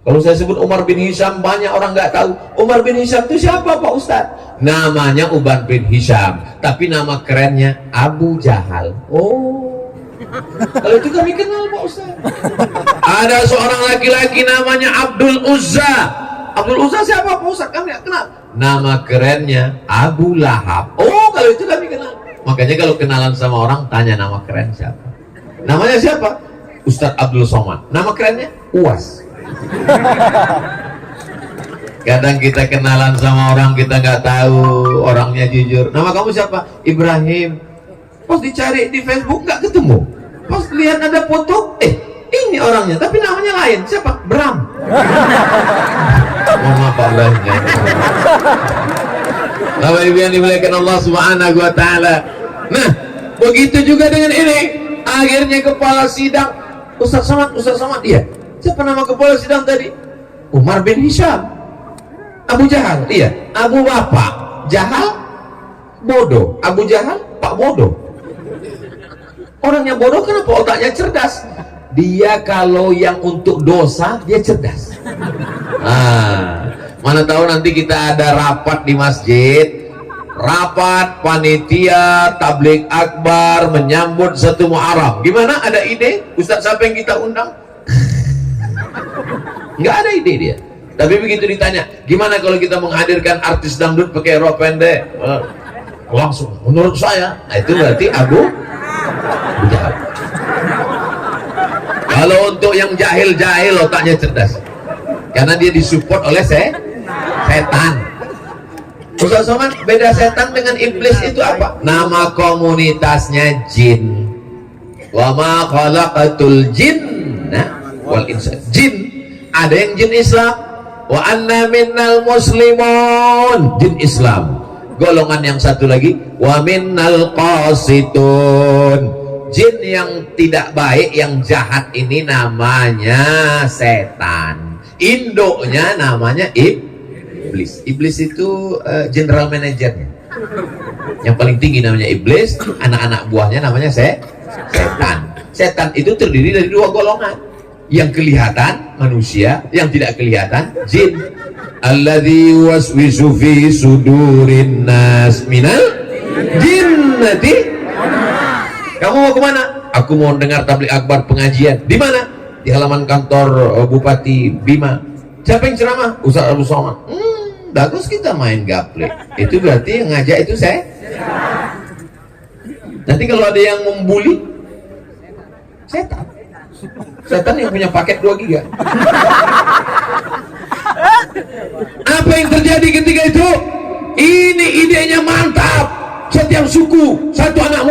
A: Kalau saya sebut Umar bin Hisham, banyak orang nggak tahu. Umar bin Hisham itu siapa Pak Ustadz? Namanya Umar bin Hisham, tapi nama kerennya Abu Jahal. Oh, kalau itu kami kenal Pak Ustadz. Ada seorang laki-laki namanya Abdul Uzza. Abdul Uzza siapa Pak Ustadz? Kami nggak kenal. Nama kerennya Abu Lahab. Oh, kalau itu kami kenal. Makanya kalau kenalan sama orang, tanya nama keren siapa. Namanya siapa? Ustadz Abdul Somad. Nama kerennya Uwas. Kadang kita kenalan sama orang, kita nggak tahu orangnya jujur. Nama kamu siapa? Ibrahim. Pas dicari di Facebook nggak ketemu. Pas lihat ada foto, ini orangnya, tapi namanya lain. Siapa? Bram. Mohon maaf Allahnya. Bapak Ibu yang dimuliakan Allah Subhanahu wa taala. Nah, begitu juga dengan ini. Akhirnya kepala sidang Ustaz Somad, iya. Siapa nama kepala sidang tadi? Umar bin Hisham. Abu Jahal, iya. Abu Bapak Jahal bodoh. Abu Jahal Pak bodoh. Orangnya bodoh kenapa? Otaknya cerdas. Dia kalau yang untuk dosa dia cerdas. Mana tahu nanti kita ada rapat di masjid, rapat panitia tabligh akbar menyambut 1 Muharram. Gimana? Ada ide? Ustaz siapa yang kita undang? Nggak ada ide dia. Tapi begitu ditanya, gimana kalau kita menghadirkan artis dangdut pakai rok pendek? Langsung, menurut saya, itu berarti Abu Jahal. Kalau untuk yang jahil-jahil, otaknya cerdas. Karena dia disupport oleh setan. Ustaz Somad, beda setan dengan iblis itu apa? Nama komunitasnya jin. Wa ma khalaqatul jinna wal insa. Jin, ada yang jin Islam. Wa anna minnal muslimun, jin Islam. Golongan yang satu lagi, wa minnal qasitun, jin yang tidak baik, yang jahat ini namanya setan. Induknya namanya iblis. Iblis itu general manajernya. Yang paling tinggi namanya iblis, anak-anak buahnya namanya setan. Setan itu terdiri dari 2 golongan. Yang kelihatan manusia, yang tidak kelihatan jin. Alladzi waswisu fi sudurin nas minal jinnati. Kamu mau kemana? Aku mau dengar tabligh akbar pengajian. Di mana? Di halaman kantor Bupati Bima. Siapa yang ceramah? Ustaz Abu Somad. Bagus, kita main gaple. Itu berarti yang ngajak itu saya. Nanti kalau ada yang membuli, setan. Setan yang punya paket 2 giga. Apa yang terjadi ketika itu? Ini idenya mantap. Setiap suku, satu anak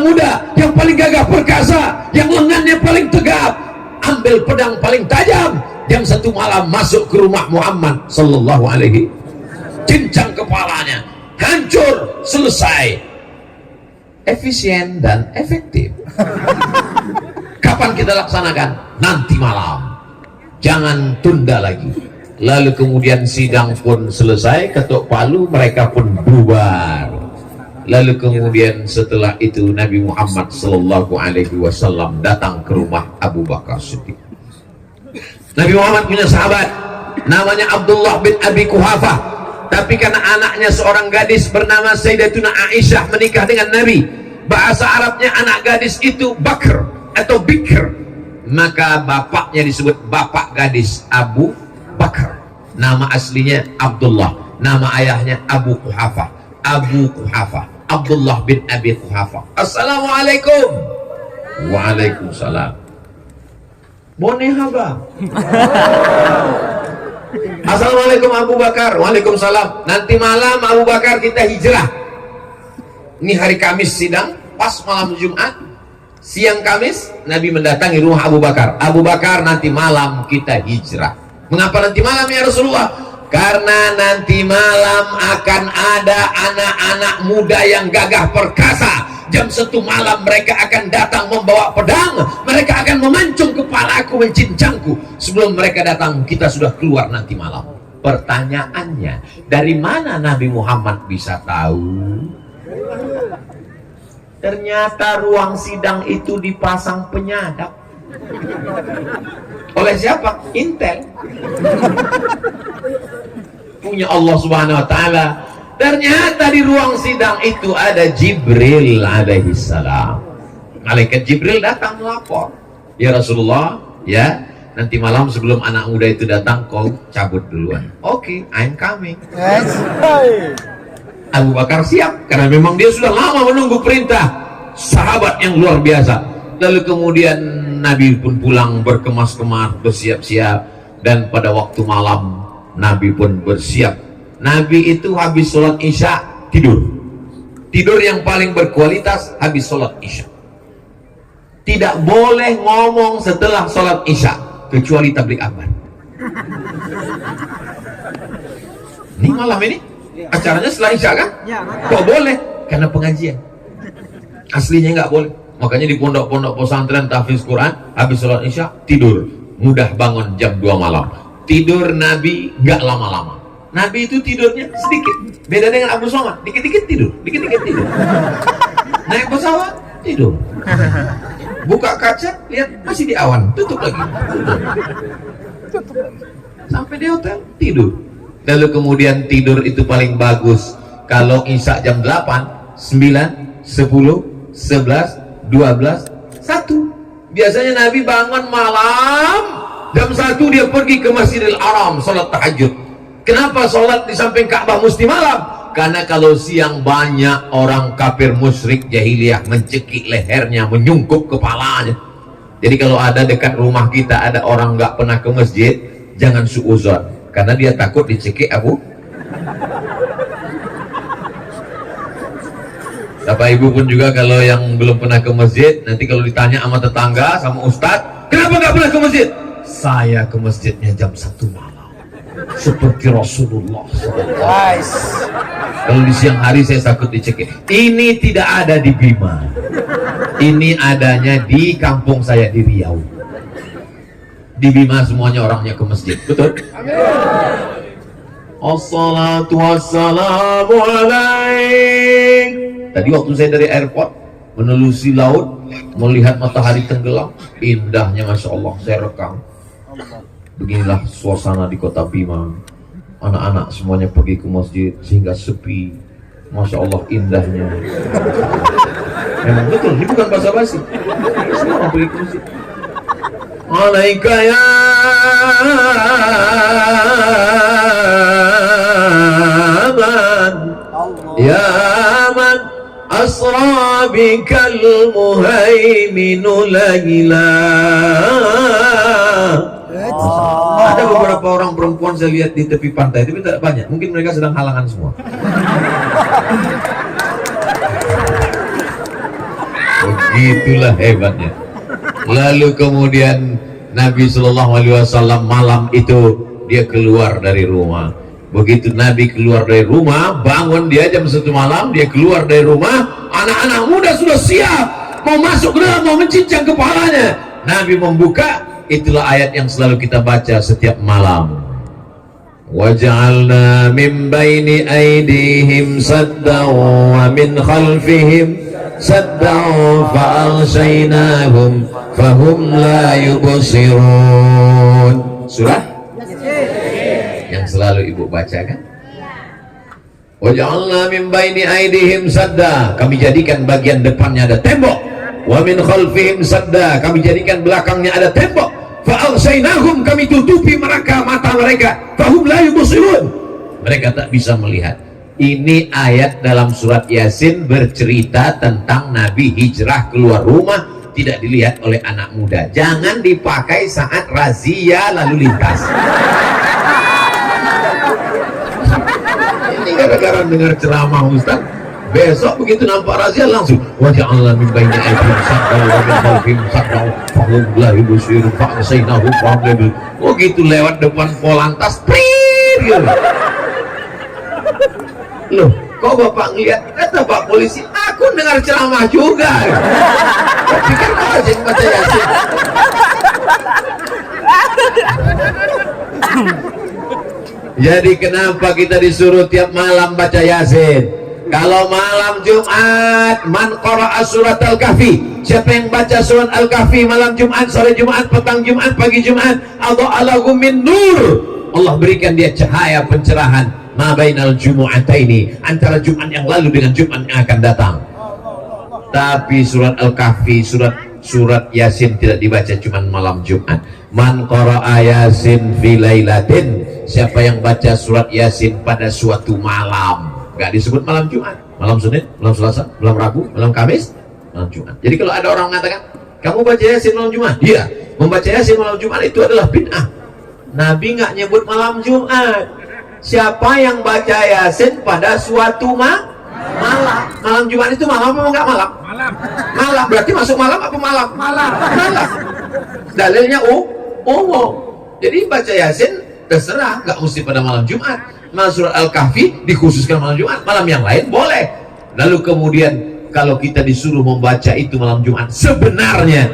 A: muda yang paling gagah perkasa, yang lengannya paling tegap, ambil pedang paling tajam. Yang satu malam masuk ke rumah Muhammad sallallahu alaihi, cincang kepalanya, hancur, selesai. Efisien dan efektif. Kapan kita laksanakan? Nanti malam. Jangan tunda lagi. Lalu kemudian sidang pun selesai, ketuk palu, mereka pun bubar. Lalu kemudian setelah itu Nabi Muhammad sallallahu alaihi wasallam datang ke rumah Abu Bakar Siddiq. Nabi Muhammad punya sahabat namanya Abdullah bin Abi Quhafah, tapi karena anaknya seorang gadis bernama Sayyidatuna Aisyah menikah dengan Nabi, bahasa Arabnya anak gadis itu Bakr atau Bikr, maka bapaknya disebut bapak gadis Abu Bakar. Nama aslinya Abdullah, nama ayahnya Abu Quhafah. Abu Quhafah, Abdullah bin Abi Quhafah. Assalamualaikum. Waalaikumsalam. Boneh Bang. Assalamualaikum Abu Bakar. Waalaikumsalam. Nanti malam Abu Bakar kita hijrah. Ini hari Kamis sidang, pas malam Jumat. Siang Kamis Nabi mendatangi rumah Abu Bakar. Abu Bakar, nanti malam kita hijrah. Mengapa nanti malam ya Rasulullah? Karena nanti malam akan ada anak-anak muda yang gagah perkasa. Jam 1 malam mereka akan datang membawa pedang. Mereka akan memancung kepalaku, mencincangku. Sebelum mereka datang, kita sudah keluar nanti malam. Pertanyaannya, dari mana Nabi Muhammad bisa tahu? Ternyata ruang sidang itu dipasang penyadap. Oleh siapa? Intel. Punya Allah Subhanahu wa taala. Ternyata di ruang sidang itu ada Jibril alaihi salam. Malaikat Jibril datang melapor, ya Rasulullah, ya nanti malam sebelum anak muda itu datang kau cabut duluan. Oke, I'm coming.
B: Yes.
A: Abu Bakar siap karena memang dia sudah lama menunggu perintah sahabat yang luar biasa. Lalu kemudian Nabi pun pulang berkemas-kemas, bersiap-siap, dan pada waktu malam Nabi pun bersiap. Nabi itu habis sholat isya tidur. Tidur yang paling berkualitas habis sholat isya. Tidak boleh ngomong setelah sholat isya kecuali tablik akbar. Ini malam ini acaranya setelah isya kan? Kok boleh? Karena pengajian. Aslinya nggak boleh. Makanya di pondok-pondok pesantren tahfiz Quran habis sholat isya tidur, mudah bangun jam 2 malam. Tidur Nabi nggak lama-lama. Nabi itu tidurnya sedikit. Beda dengan Abu Somad, dikit-dikit tidur, dikit-dikit tidur. Naik pesawat tidur. Buka kaca lihat masih di awan, tutup lagi. Sampai di hotel tidur. Lalu kemudian tidur itu paling bagus kalau isya jam 8, 9, 10, 11, 12, 1. Biasanya Nabi bangun malam jam 1 dia pergi ke Masjidil Haram sholat tahajud. Kenapa sholat di samping Ka'bah mesti malam? Karena kalau siang banyak orang kafir musyrik jahiliyah mencekik lehernya, menyungkup kepalanya. Jadi kalau ada dekat rumah kita ada orang nggak pernah ke masjid, jangan suuzon, karena dia takut dicekik Abu. Bapak Ibu pun juga kalau yang belum pernah ke masjid, nanti kalau ditanya sama tetangga, sama ustadz, kenapa nggak pernah ke masjid? Saya ke masjidnya jam 1 malam. Seperti Rasulullah SAW.
B: Nice.
A: Kalau di siang hari saya takut dicekik. Ini tidak ada di Bima. Ini adanya di kampung saya di Riau. Di Bima semuanya orangnya ke masjid. Betul? Amin. Assalatu wassalamu alaik. Tadi waktu saya dari airport menelusi laut, melihat matahari tenggelam, indahnya Masya Allah, saya rekam. Beginilah suasana di kota Bima. Anak-anak semuanya pergi ke masjid sehingga sepi. Masya Allah indahnya. Memang betul, ini bukan basa-basi. Semua orang pergi ke masjid. Alaika ya man, ya man asra bikal muhaiminu layla. Ada beberapa orang perempuan saya lihat di tepi pantai, tapi tidak banyak. Mungkin mereka sedang halangan semua. Begitulah hebatnya. Lalu kemudian Nabi Shallallahu Alaihi Wasallam malam itu dia keluar dari rumah. Begitu Nabi keluar dari rumah, bangun dia jam 1 malam, dia keluar dari rumah. Anak-anak muda sudah siap mau masuk ke dalam, mau mencincang kepalanya. Nabi membuka. Itulah ayat yang selalu kita baca setiap malam. Waja'alna min baini aydihim saddan wa min khalfihim saddan fa'aghshaynahum fahum la yubsirun. Surah yang selalu ibu baca kan? Waja'alna min baini aydihim sadda, kami jadikan bagian depannya ada tembok. Wa min khalfihim sadda, kami jadikan belakangnya ada tembok. Fa'alsainahum, kami tutupi mereka mata mereka. Fahum la yubsirun, mereka tak bisa melihat. Ini ayat dalam surat Yasin bercerita tentang Nabi hijrah keluar rumah tidak dilihat oleh anak muda. Jangan dipakai saat razia lalu lintas. Ini gara-gara dengar ceramah Ustaz, besok begitu nampak razia langsung waja'alna min baini aydihim saddan wa min khalfihim saddan fahum la yubsirun fa'aghshaynahum fahum la yubsirun. Oh gitu lewat depan Polantas, prit, gitu. Loh, kok bapak ngeliat? Kata pak polisi, aku dengar ceramah juga. Pikir apa sih baca Yasin? Jadi kenapa kita disuruh tiap malam baca Yasin? Kalau malam Jumat, man qara'a surat Al-Kahfi, siapa yang baca surat Al-Kahfi malam Jumat, sore Jumat, petang Jumat, pagi Jumat, adha'a lahu min nur, Allah berikan dia cahaya pencerahan ma bainal jumu'ataini, antara Jumat yang lalu dengan Jumat yang akan datang. Tapi surat Al-Kahfi, surat Yasin tidak dibaca cuma malam Jumat. Man qara'a Yasin fi lailatin, siapa yang baca surat Yasin pada suatu malam, nggak disebut malam Jumat, malam Senin, malam Selasa, malam Rabu, malam Kamis, malam Jumat. Jadi kalau ada orang mengatakan kamu baca Yasin malam Jumat, iya, membaca Yasin malam Jumat itu adalah bid'ah. Nabi nggak nyebut malam Jumat. Siapa yang baca Yasin pada suatu malam? Malam Jumat itu malam apa enggak malam? Malam berarti masuk malam apa malam? Malam. Dalilnya umum. Jadi baca Yasin terserah, nggak mesti pada malam Jumat. Surat Al-Kahfi dikhususkan malam Jumat, malam yang lain boleh. Lalu kemudian kalau kita disuruh membaca itu malam Jumat, sebenarnya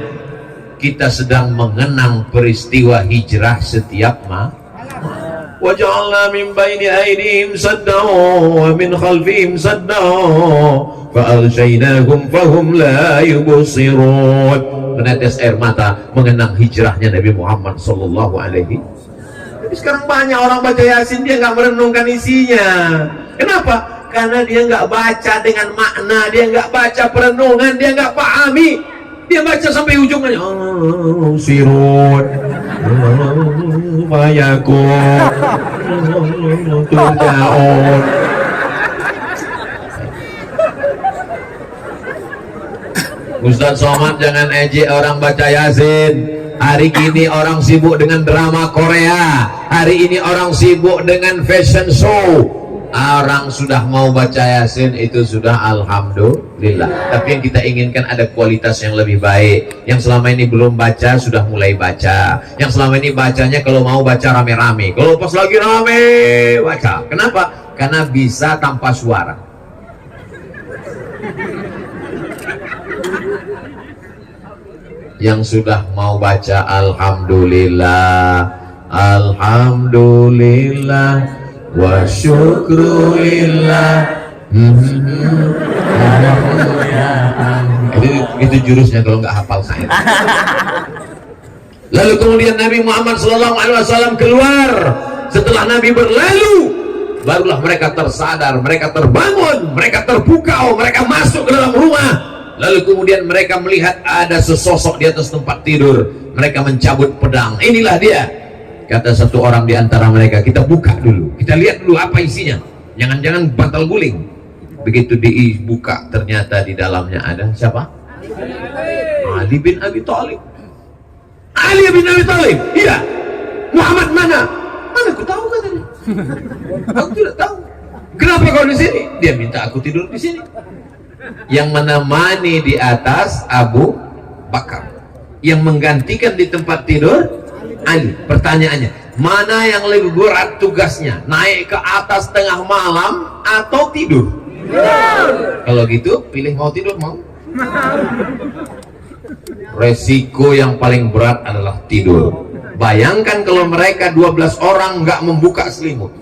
A: kita sedang mengenang peristiwa hijrah setiap malam. Wa ja'alna min baini aydihim saddan wa min khalfihim saddan fa alshaynahum fahum la yubsirun. Menetes air mata mengenang hijrahnya Nabi Muhammad sallallahu alaihi. Tapi sekarang banyak orang baca Yasin dia nggak merenungkan isinya. Kenapa? Karena dia nggak baca dengan makna, dia nggak baca perenungan, dia nggak pahami. Dia baca sampai ujungnya sirun mayakun turjaun. Ustaz Somad jangan ejek orang baca Yasin. Hari ini orang sibuk dengan drama Korea, hari ini orang sibuk dengan fashion show. Orang sudah mau baca Yasin itu sudah alhamdulillah. Tapi yang kita inginkan ada kualitas yang lebih baik. Yang selama ini belum baca sudah mulai baca. Yang selama ini bacanya kalau mau baca rame-rame, kalau pas lagi rame baca. Kenapa? Karena bisa tanpa suara. Yang sudah mau baca alhamdulillah, alhamdulillah wa syukrulillah. Itu jurusnya kalau nggak hafal saya. Lalu kemudian Nabi Muhammad SAW keluar. Setelah Nabi berlalu, barulah mereka tersadar, mereka terbangun, mereka terpukau, mereka masuk ke dalam rumah. Lalu kemudian mereka melihat ada sesosok di atas tempat tidur. Mereka mencabut pedang. Inilah dia. Kata satu orang di antara mereka, kita buka dulu, kita lihat dulu apa isinya. Jangan-jangan bantal guling. Begitu dibuka, ternyata di dalamnya ada siapa? Ali bin Abi Thalib. Ali bin Abi Thalib. Iya. Muhammad mana? Mana aku tahu katanya. Aku tidak tahu. Kenapa kau di sini? Dia minta aku tidur di sini. Yang menemani di atas Abu Bakar, yang menggantikan di tempat tidur Ali. Pertanyaannya, mana yang lebih berat tugasnya, naik ke atas tengah malam atau tidur? Kalau gitu pilih mau tidur mau. Resiko yang paling berat adalah tidur. Bayangkan kalau mereka 12 orang nggak membuka selimut,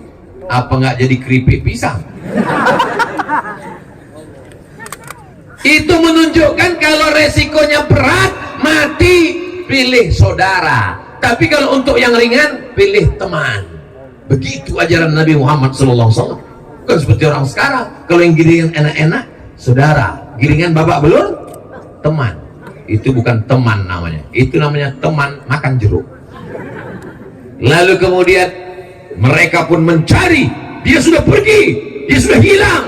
A: apa nggak jadi keripik pisang? Itu menunjukkan kalau resikonya berat, mati, pilih saudara. Tapi kalau untuk yang ringan, pilih teman. Begitu ajaran Nabi Muhammad SAW. Bukan seperti orang sekarang. Kalau yang giringan enak-enak, saudara. Giringan babak belur, teman. Itu bukan teman namanya. Itu namanya teman makan jeruk. Lalu kemudian mereka pun mencari. Dia sudah pergi, dia sudah hilang.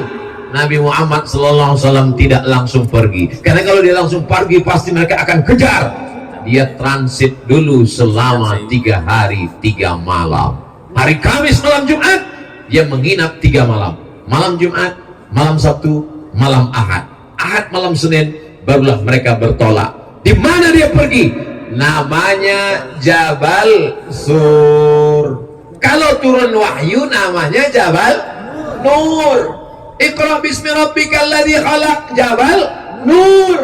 A: Nabi Muhammad SAW tidak langsung pergi, karena kalau dia langsung pergi pasti mereka akan kejar. Dia transit dulu selama 3 hari 3 malam. Hari Kamis malam Jumat dia menginap 3 malam. Malam Jumat, malam Sabtu, malam Ahad. Ahad malam Senin barulah mereka bertolak. Di mana dia pergi? Namanya Jabal Sur. Kalau turun wahyu namanya Jabal Nur. Iqra bismi rabbikal ladzi khalaq, Jabal Nur.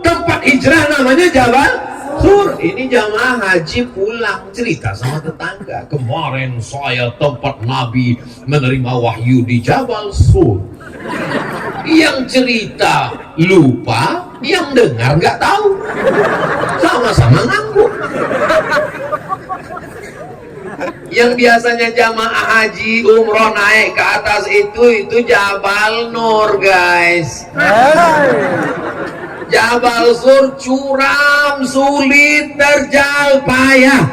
A: Tempat hijrah namanya Jabal Sur. Ini jamaah haji pulang cerita sama tetangga, kemarin saya tempat Nabi menerima wahyu di Jabal Sur. Yang cerita lupa, yang dengar nggak tahu, sama-sama ngangguk. Yang biasanya jamaah haji umroh naik ke atas itu Jabal Nur, guys. Jabal Sur curam, sulit, terjal, payah.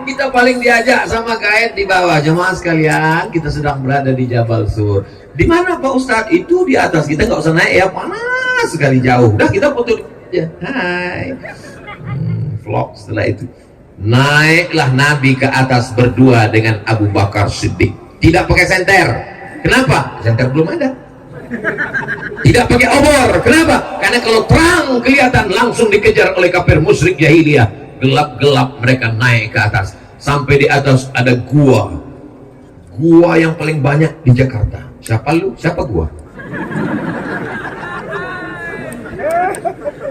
A: Kita paling diajak sama guide di bawah. Jemaah sekalian, kita sedang berada di Jabal Sur. Di mana Pak Ustadz? Itu di atas. Kita nggak usah naik ya, panas sekali jauh. Udah kita foto aja. Hai. Vlog setelah itu. Naiklah Nabi ke atas berdua dengan Abu Bakar Siddiq. Tidak pakai senter. Kenapa? Senter belum ada. Tidak pakai obor. Kenapa? Karena kalau terang kelihatan langsung dikejar oleh kafir musyrik jahiliyah. Gelap-gelap mereka naik ke atas. Sampai di atas ada gua. Gua yang paling banyak di Jakarta. Siapa lu? Siapa gua?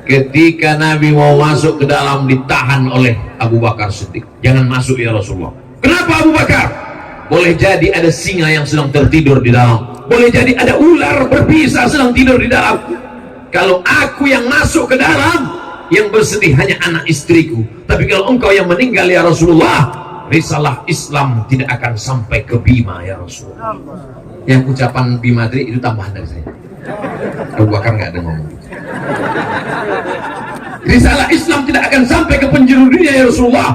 A: Ketika Nabi mau masuk ke dalam, ditahan oleh Abu Bakar Siddiq. Jangan masuk ya Rasulullah. Kenapa Abu Bakar? Boleh jadi ada singa yang sedang tertidur di dalam. Boleh jadi ada ular berbisa sedang tidur di dalam. Kalau aku yang masuk ke dalam, yang bersedih hanya anak istriku. Tapi kalau engkau yang meninggal ya Rasulullah, risalah Islam tidak akan sampai ke Bima ya Rasulullah. Yang ucapan Bimadri itu tambahan dari saya. Abu Bakar nggak ada ngomong. Risalah Islam tidak akan sampai ke penjuru dunia ya Rasulullah.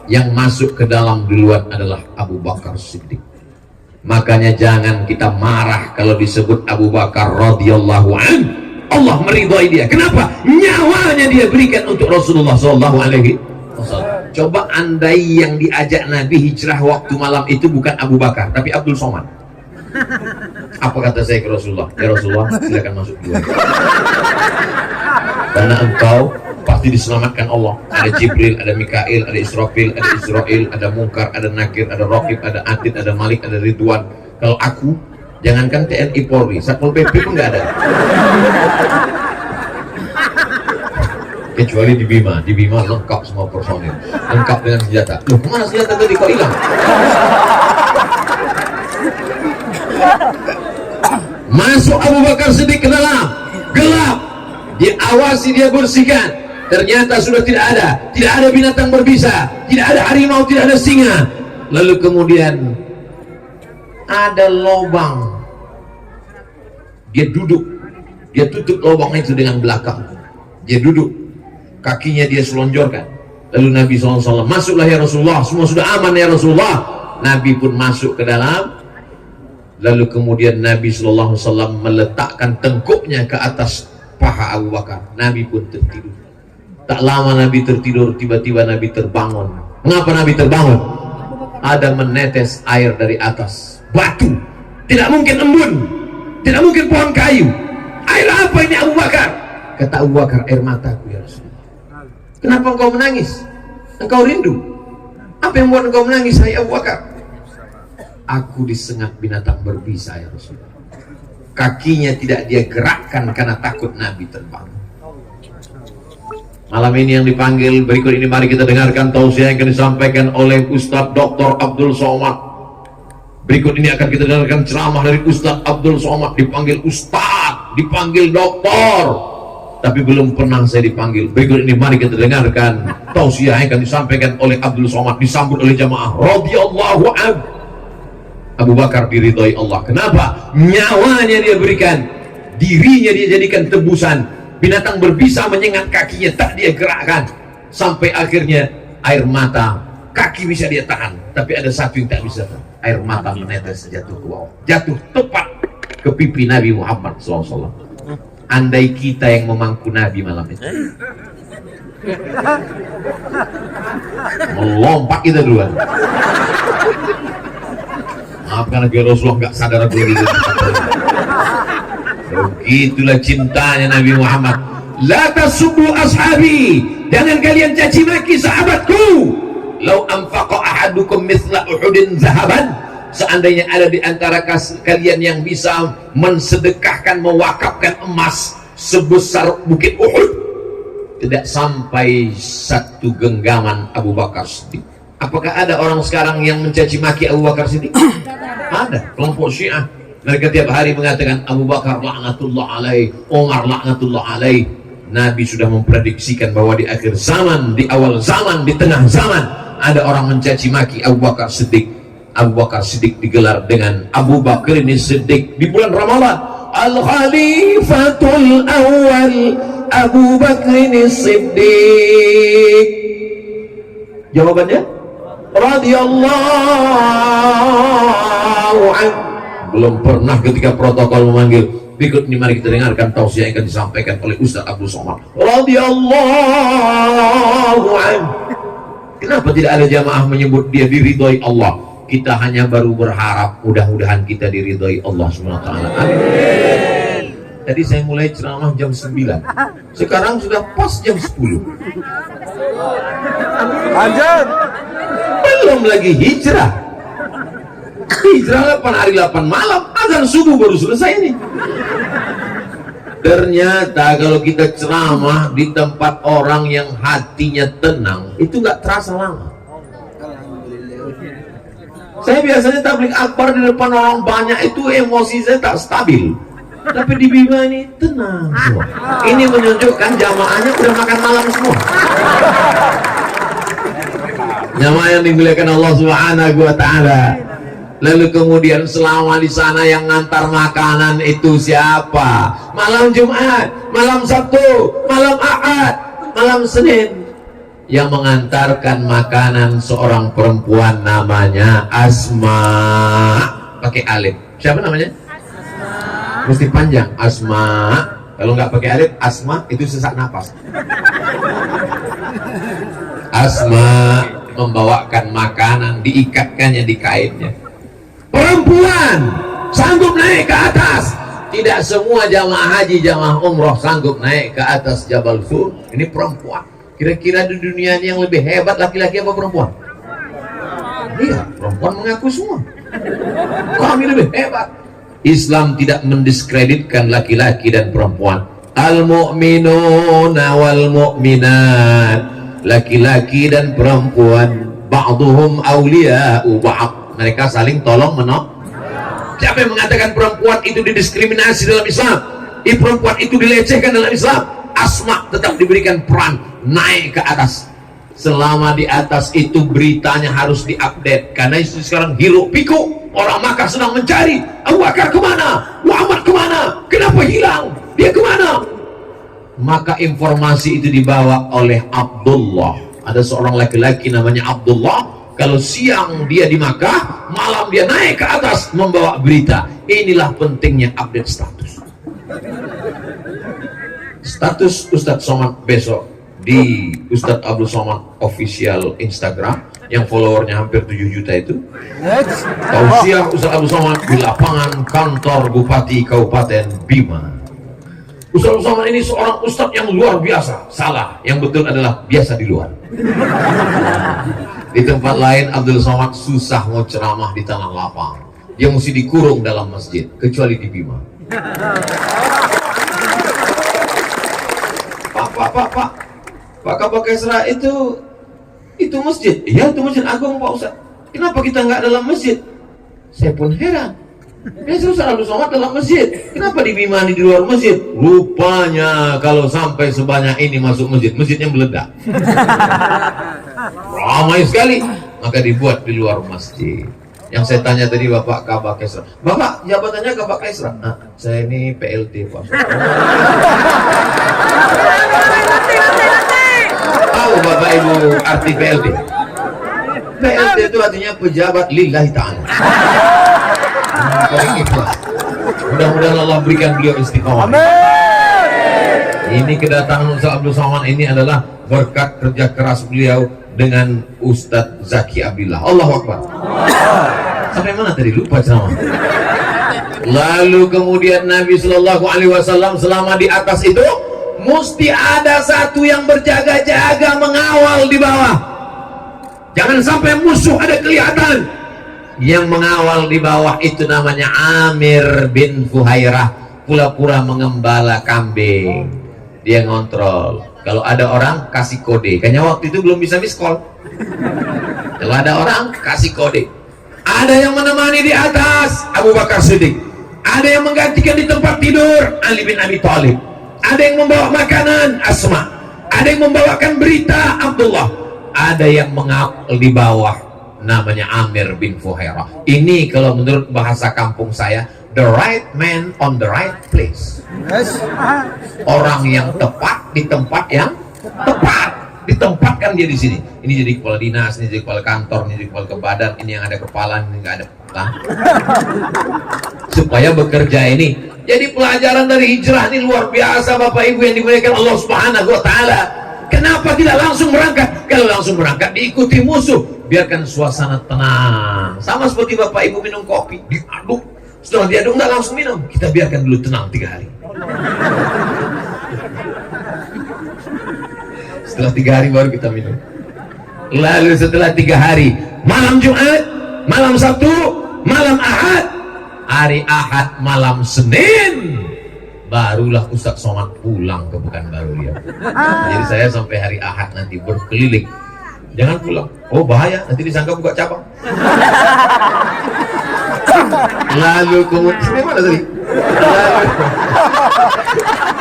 A: Yang masuk ke dalam duluan adalah Abu Bakar Siddiq. Makanya jangan kita marah kalau disebut Abu Bakar radhiyallahu an. Allah meridhai dia. Kenapa? Nyawanya dia berikan untuk Rasulullah sallallahu alaihi wasallam. Coba andai yang diajak Nabi hijrah waktu malam itu bukan Abu Bakar, tapi Abdul Somad. Apa kata saya ke Rasulullah? Ya Rasulullah, silakan masuk duluan. Karena engkau pasti diselamatkan Allah. Ada Jibril, ada Mikail, ada Israfil, ada Israel, ada Munkar, ada Nakir, ada Raqib, ada Atid, ada Malik, ada Ridwan. Kalau aku, jangankan TNI Polri, Satpol PP pun nggak ada. Kecuali di Bima lengkap semua personil, lengkap dengan senjata. Loh, kemana senjata tadi kok hilang? Masuk Abu Bakar Siddiq ke dalam, gelap. Diawasi, dia bersihkan. Ternyata sudah tidak ada binatang berbisa, tidak ada harimau, tidak ada singa. Lalu kemudian ada lubang. Dia duduk, dia tutup lubang itu dengan belakang. Dia duduk, kakinya dia selonjorkan. Lalu Nabi SAW, masuklah ya Rasulullah, semua sudah aman ya Rasulullah. Nabi pun masuk ke dalam. Lalu kemudian Nabi SAW meletakkan tengkuknya ke atas paha Abu Bakar. Nabi pun tertidur. Tak lama Nabi tertidur, tiba-tiba Nabi terbangun. Mengapa Nabi terbangun? Ada menetes air dari atas batu. Tidak mungkin embun, tidak mungkin pohon kayu. Air apa ini Abu Bakar? Kata Abu Bakar, air mataku ya Rasulullah. Kenapa engkau menangis? Engkau rindu. Apa yang membuat engkau menangis, hai Abu Bakar? Aku disengat binatang berbisa ya Rasulullah. Kakinya tidak dia gerakkan karena takut Nabi terbang. Malam ini yang dipanggil berikut ini, mari kita dengarkan tausiah yang akan disampaikan oleh Ustadz Dr. Abdul Somad. Berikut ini akan kita dengarkan ceramah dari Ustadz Abdul Somad. Dipanggil Ustadz, dipanggil doktor, tapi belum pernah saya dipanggil. Berikut ini mari kita dengarkan tausiah yang akan disampaikan oleh Abdul Somad, disambut oleh jamaah radhiyallahu anhu. Abu Bakar diridhoi Allah. Kenapa? Nyawanya dia berikan, dirinya dia jadikan tebusan. Binatang berbisa menyengat kakinya, tak dia gerakkan. Sampai akhirnya air mata, kaki bisa dia tahan, tapi ada satu yang tak bisa. Air mata menetes jatuh ke bawah, jatuh tepat ke pipi Nabi Muhammad SAW. Andai kita yang memangku Nabi malam itu, melompat kita duluan. Maafkan lagi Rasulullah nggak sadar aku lagi. Begitulah cintanya Nabi Muhammad. La tasubbu ashabi, jangan kalian caci maki sahabatku. Lau anfaqa ahadu ahadukum mithla Uhudin zahaban, seandainya ada di antara kalian yang bisa mensedekahkan, mewakafkan emas sebesar bukit Uhud, tidak sampai satu genggaman Abu Bakar Siddiq. Apakah ada orang sekarang yang mencaci maki Abu Bakar Siddiq? Ada kelompok Syiah. Mereka tiap hari mengatakan Abu Bakar laknatullah alaih, Umar laknatullah alaih. Nabi sudah memprediksikan bahwa di akhir zaman, di awal zaman, di tengah zaman, ada orang mencaci maki Abu Bakar Siddiq. Abu Bakar Siddiq digelar dengan Abu Bakar ini Siddiq di bulan Ramadan. Al-Khalifatul Awal Abu Bakar ini Siddiq. Jawabannya radhiyallahu anhu. Belum pernah ketika protokol memanggil, berikut ini mari kita dengarkan tausiah yang akan disampaikan oleh Ustaz Abdul Somad radhiyallahu anhu. Kenapa tidak ada jamaah menyebut dia diridhoi Allah? Kita hanya baru berharap mudah-mudahan kita diridhoi Allah SWT. Amin. Tadi saya mulai ceramah jam 9, sekarang sudah pas jam 10.
B: Lanjut.
A: Belum lagi hijrah. Hijrah 8 hari 8 malam, azan subuh baru selesai nih. Ternyata kalau kita ceramah di tempat orang yang hatinya tenang, itu nggak terasa lama. Saya biasanya tabligh akbar di depan orang banyak, itu emosi saya tak stabil. Tapi di Bima ini tenang semua. Ini menunjukkan jamaahnya udah makan malam semua. Jamaah yang dimuliakan Allah Subhanahu wa Ta'ala. Lalu kemudian selama di sana yang ngantar makanan itu siapa? Malam Jumat, malam Sabtu, malam Ahad, malam Senin. Yang mengantarkan makanan seorang perempuan namanya Asma, pakai alif. Siapa namanya? Asma. Mesti panjang, Asma. Kalau nggak pakai alif, Asma itu sesak napas. Asma membawakan makanan, diikatkannya di kainnya. Perempuan sanggup naik ke atas. Tidak semua jamaah haji, jamaah umroh sanggup naik ke atas Jabal Sur. Ini perempuan. Kira-kira di dunia ini yang lebih hebat laki-laki apa perempuan? Iya, perempuan mengaku semua kami lebih hebat. Islam tidak mendiskreditkan laki-laki dan perempuan. Al-mu'minuna wal mu'minat, laki-laki dan perempuan, ba'duhum awliya'u ba'd, mereka saling tolong menolong. Siapa yang mengatakan perempuan itu didiskriminasi dalam Islam, perempuan itu dilecehkan dalam Islam? Asma tetap diberikan peran naik ke atas. Selama di atas itu beritanya harus diupdate, karena itu sekarang hiruk pikuk. Orang Makkah sedang mencari Abu Bakar kemana, Muhammad kemana, kenapa hilang, dia kemana? Maka informasi itu dibawa oleh Abdullah. Ada seorang laki-laki namanya Abdullah. Kalau siang dia di Makkah, malam dia naik ke atas membawa berita. Inilah pentingnya update status. Status Ustadz Somad besok di Ustadz Abdul Somad official Instagram yang followernya hampir 7 juta itu. Tausiah Ustadz Abdul Somad di lapangan kantor Bupati Kabupaten Bima. Ustadz Abdul Somad ini seorang ustadz yang luar biasa. Salah, yang betul adalah biasa di luar. Di tempat lain Abdul Somad susah mau ceramah di tanah lapang, dia mesti dikurung dalam masjid, kecuali di Bima. Pak Kabak Kesra itu masjid. Iya, itu masjid agung Pak Ustaz. Kenapa kita nggak dalam masjid? Saya pun heran. Biasa Ustaz Abdul Somad dalam masjid, kenapa di Bima di luar masjid? Rupanya kalau sampai sebanyak ini masuk masjid, masjidnya meledak. Ramai sekali, maka dibuat di luar masjid. Yang saya tanya tadi Bapak Kabak Kesra, Bapak jabatannya Kabak Kesra? Nah, saya ini PLT Pak. Tahu Bapak Ibu arti PLT? PLT itu artinya pejabat lillahi ta'ala. Mudah-mudahan Allah berikan beliau istiqomah. Ini kedatangan Ustaz Abdul Somad ini adalah berkat kerja keras beliau dengan Ustadz Zaki Abdillah. Allahu Akbar. Sampai mana tadi, lupa ceramah. Lalu kemudian Nabi Shallallahu Alaihi Wasallam selama di atas itu mesti ada satu yang berjaga-jaga mengawal di bawah. Jangan sampai musuh ada kelihatan. Yang mengawal di bawah itu namanya Amir bin Fuhairah, pura-pura mengembala kambing. Dia ngontrol. Kalau ada orang kasih kode. Kayaknya waktu itu belum bisa miss call. Kalau ada orang kasih kode. Ada yang menemani di atas, Abu Bakar Siddiq. Ada yang menggantikan di tempat tidur, Ali bin Abi Thalib. Ada yang membawa makanan, Asma. Ada yang membawakan berita, Abdullah. Ada yang mengawal di bawah, namanya Amir bin Fuhairah. Ini kalau menurut bahasa kampung saya, the right man on the right place.
B: Yes.
A: Orang yang tepat di tempat yang tepat. Ditempatkan dia di sini. Ini jadi kepala dinas, ini jadi kepala kantor, ini jadi kepala badan, ini yang ada kepala, ini nggak ada kepala. Supaya bekerja ini. Jadi pelajaran dari hijrah ini luar biasa, Bapak Ibu yang dimuliakan Allah Subhanahu wa taala. Kenapa tidak langsung berangkat? Kalau langsung berangkat diikuti musuh. Biarkan suasana tenang. Sama seperti Bapak Ibu minum kopi, diaduk. Setelah diaduk nggak langsung minum. Kita biarkan dulu tenang 3 hari. Setelah 3 hari baru kita minum. Lalu setelah 3 hari, malam Jumat, malam Sabtu, malam Ahad, hari Ahad malam Senin, barulah Ustaz Somad pulang ke Pekanbaru dia. Jadi saya sampai hari Ahad nanti berkeliling. Jangan pulang. Oh bahaya, nanti disangka buka cabang. Lalu kemudian mana tadi?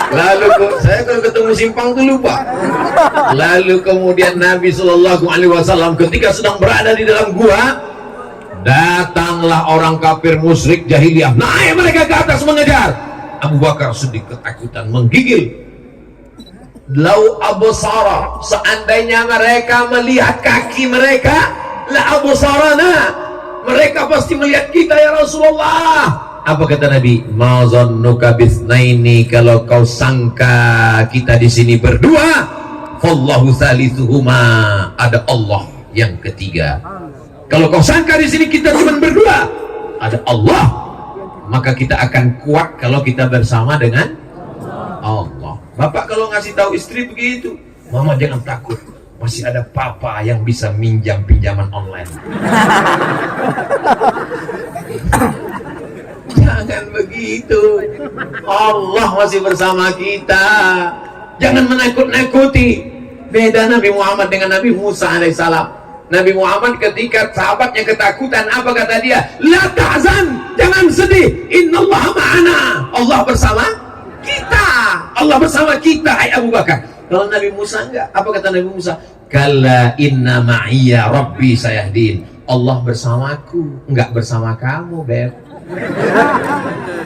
A: Lalu saya kalau ketemu simpang tuh lupa. Lalu kemudian Nabi Shallallahu Alaihi Wasallam ketika sedang berada di dalam gua, datanglah orang kafir musyrik jahiliyah, naik mereka ke atas mengejar. Abu Bakar sedikit ketakutan, menggigil. Lau absara, seandainya mereka melihat kaki mereka, la absarana, mereka pasti melihat kita ya Rasulullah. Apa kata Nabi? Ma zannuka bisnaini, kalau kau sangka kita di sini berdua, fallahu thalithuhuma, ada Allah yang ketiga. Kalau kau sangka di sini kita cuma berdua, ada Allah, maka kita akan kuat kalau kita bersama dengan Allah. Bapak kalau ngasih tahu istri begitu, mama jangan takut, masih ada papa yang bisa minjam pinjaman online. Jangan begitu. Allah masih bersama kita. Jangan menakut-nakuti. Beda Nabi Muhammad dengan Nabi Musa alaihissalam. Nabi Muhammad ketika sahabatnya ketakutan, apa kata dia? La tahzan, jangan sedih. Innallaha ma'ana. Allah bersama kita. Allah bersama kita, hai Abu Bakar. Kalau Nabi Musa enggak, apa kata Nabi Musa? Kalla inna ma'iyya rabbi sayahdin. Allah bersamaku, enggak bersama kamu, Beb.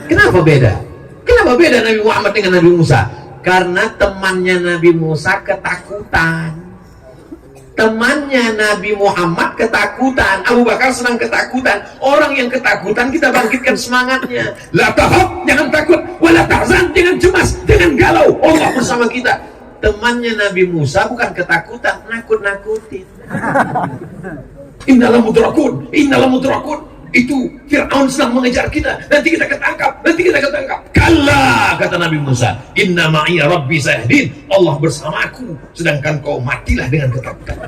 A: Kenapa beda? Kenapa beda Nabi Muhammad dengan Nabi Musa? Karena temannya Nabi Musa ketakutan. Temannya Nabi Muhammad ketakutan. Abu Bakar senang ketakutan. Orang yang ketakutan kita bangkitkan semangatnya. La tahab, jangan takut. Wala tahzan, jangan cemas, jangan galau. Allah bersama kita. Temannya Nabi Musa bukan ketakutan, nakut-nakutin. Innalah mudrakun, innalah mudrakun. Itu Fir'aun sedang mengejar kita, nanti kita ketangkap, nanti kita ketangkap. Kalla, kata Nabi Musa, inna ma'iyya rabbi sayahdin, Allah bersamaku, sedangkan kau matilah dengan ketakutan.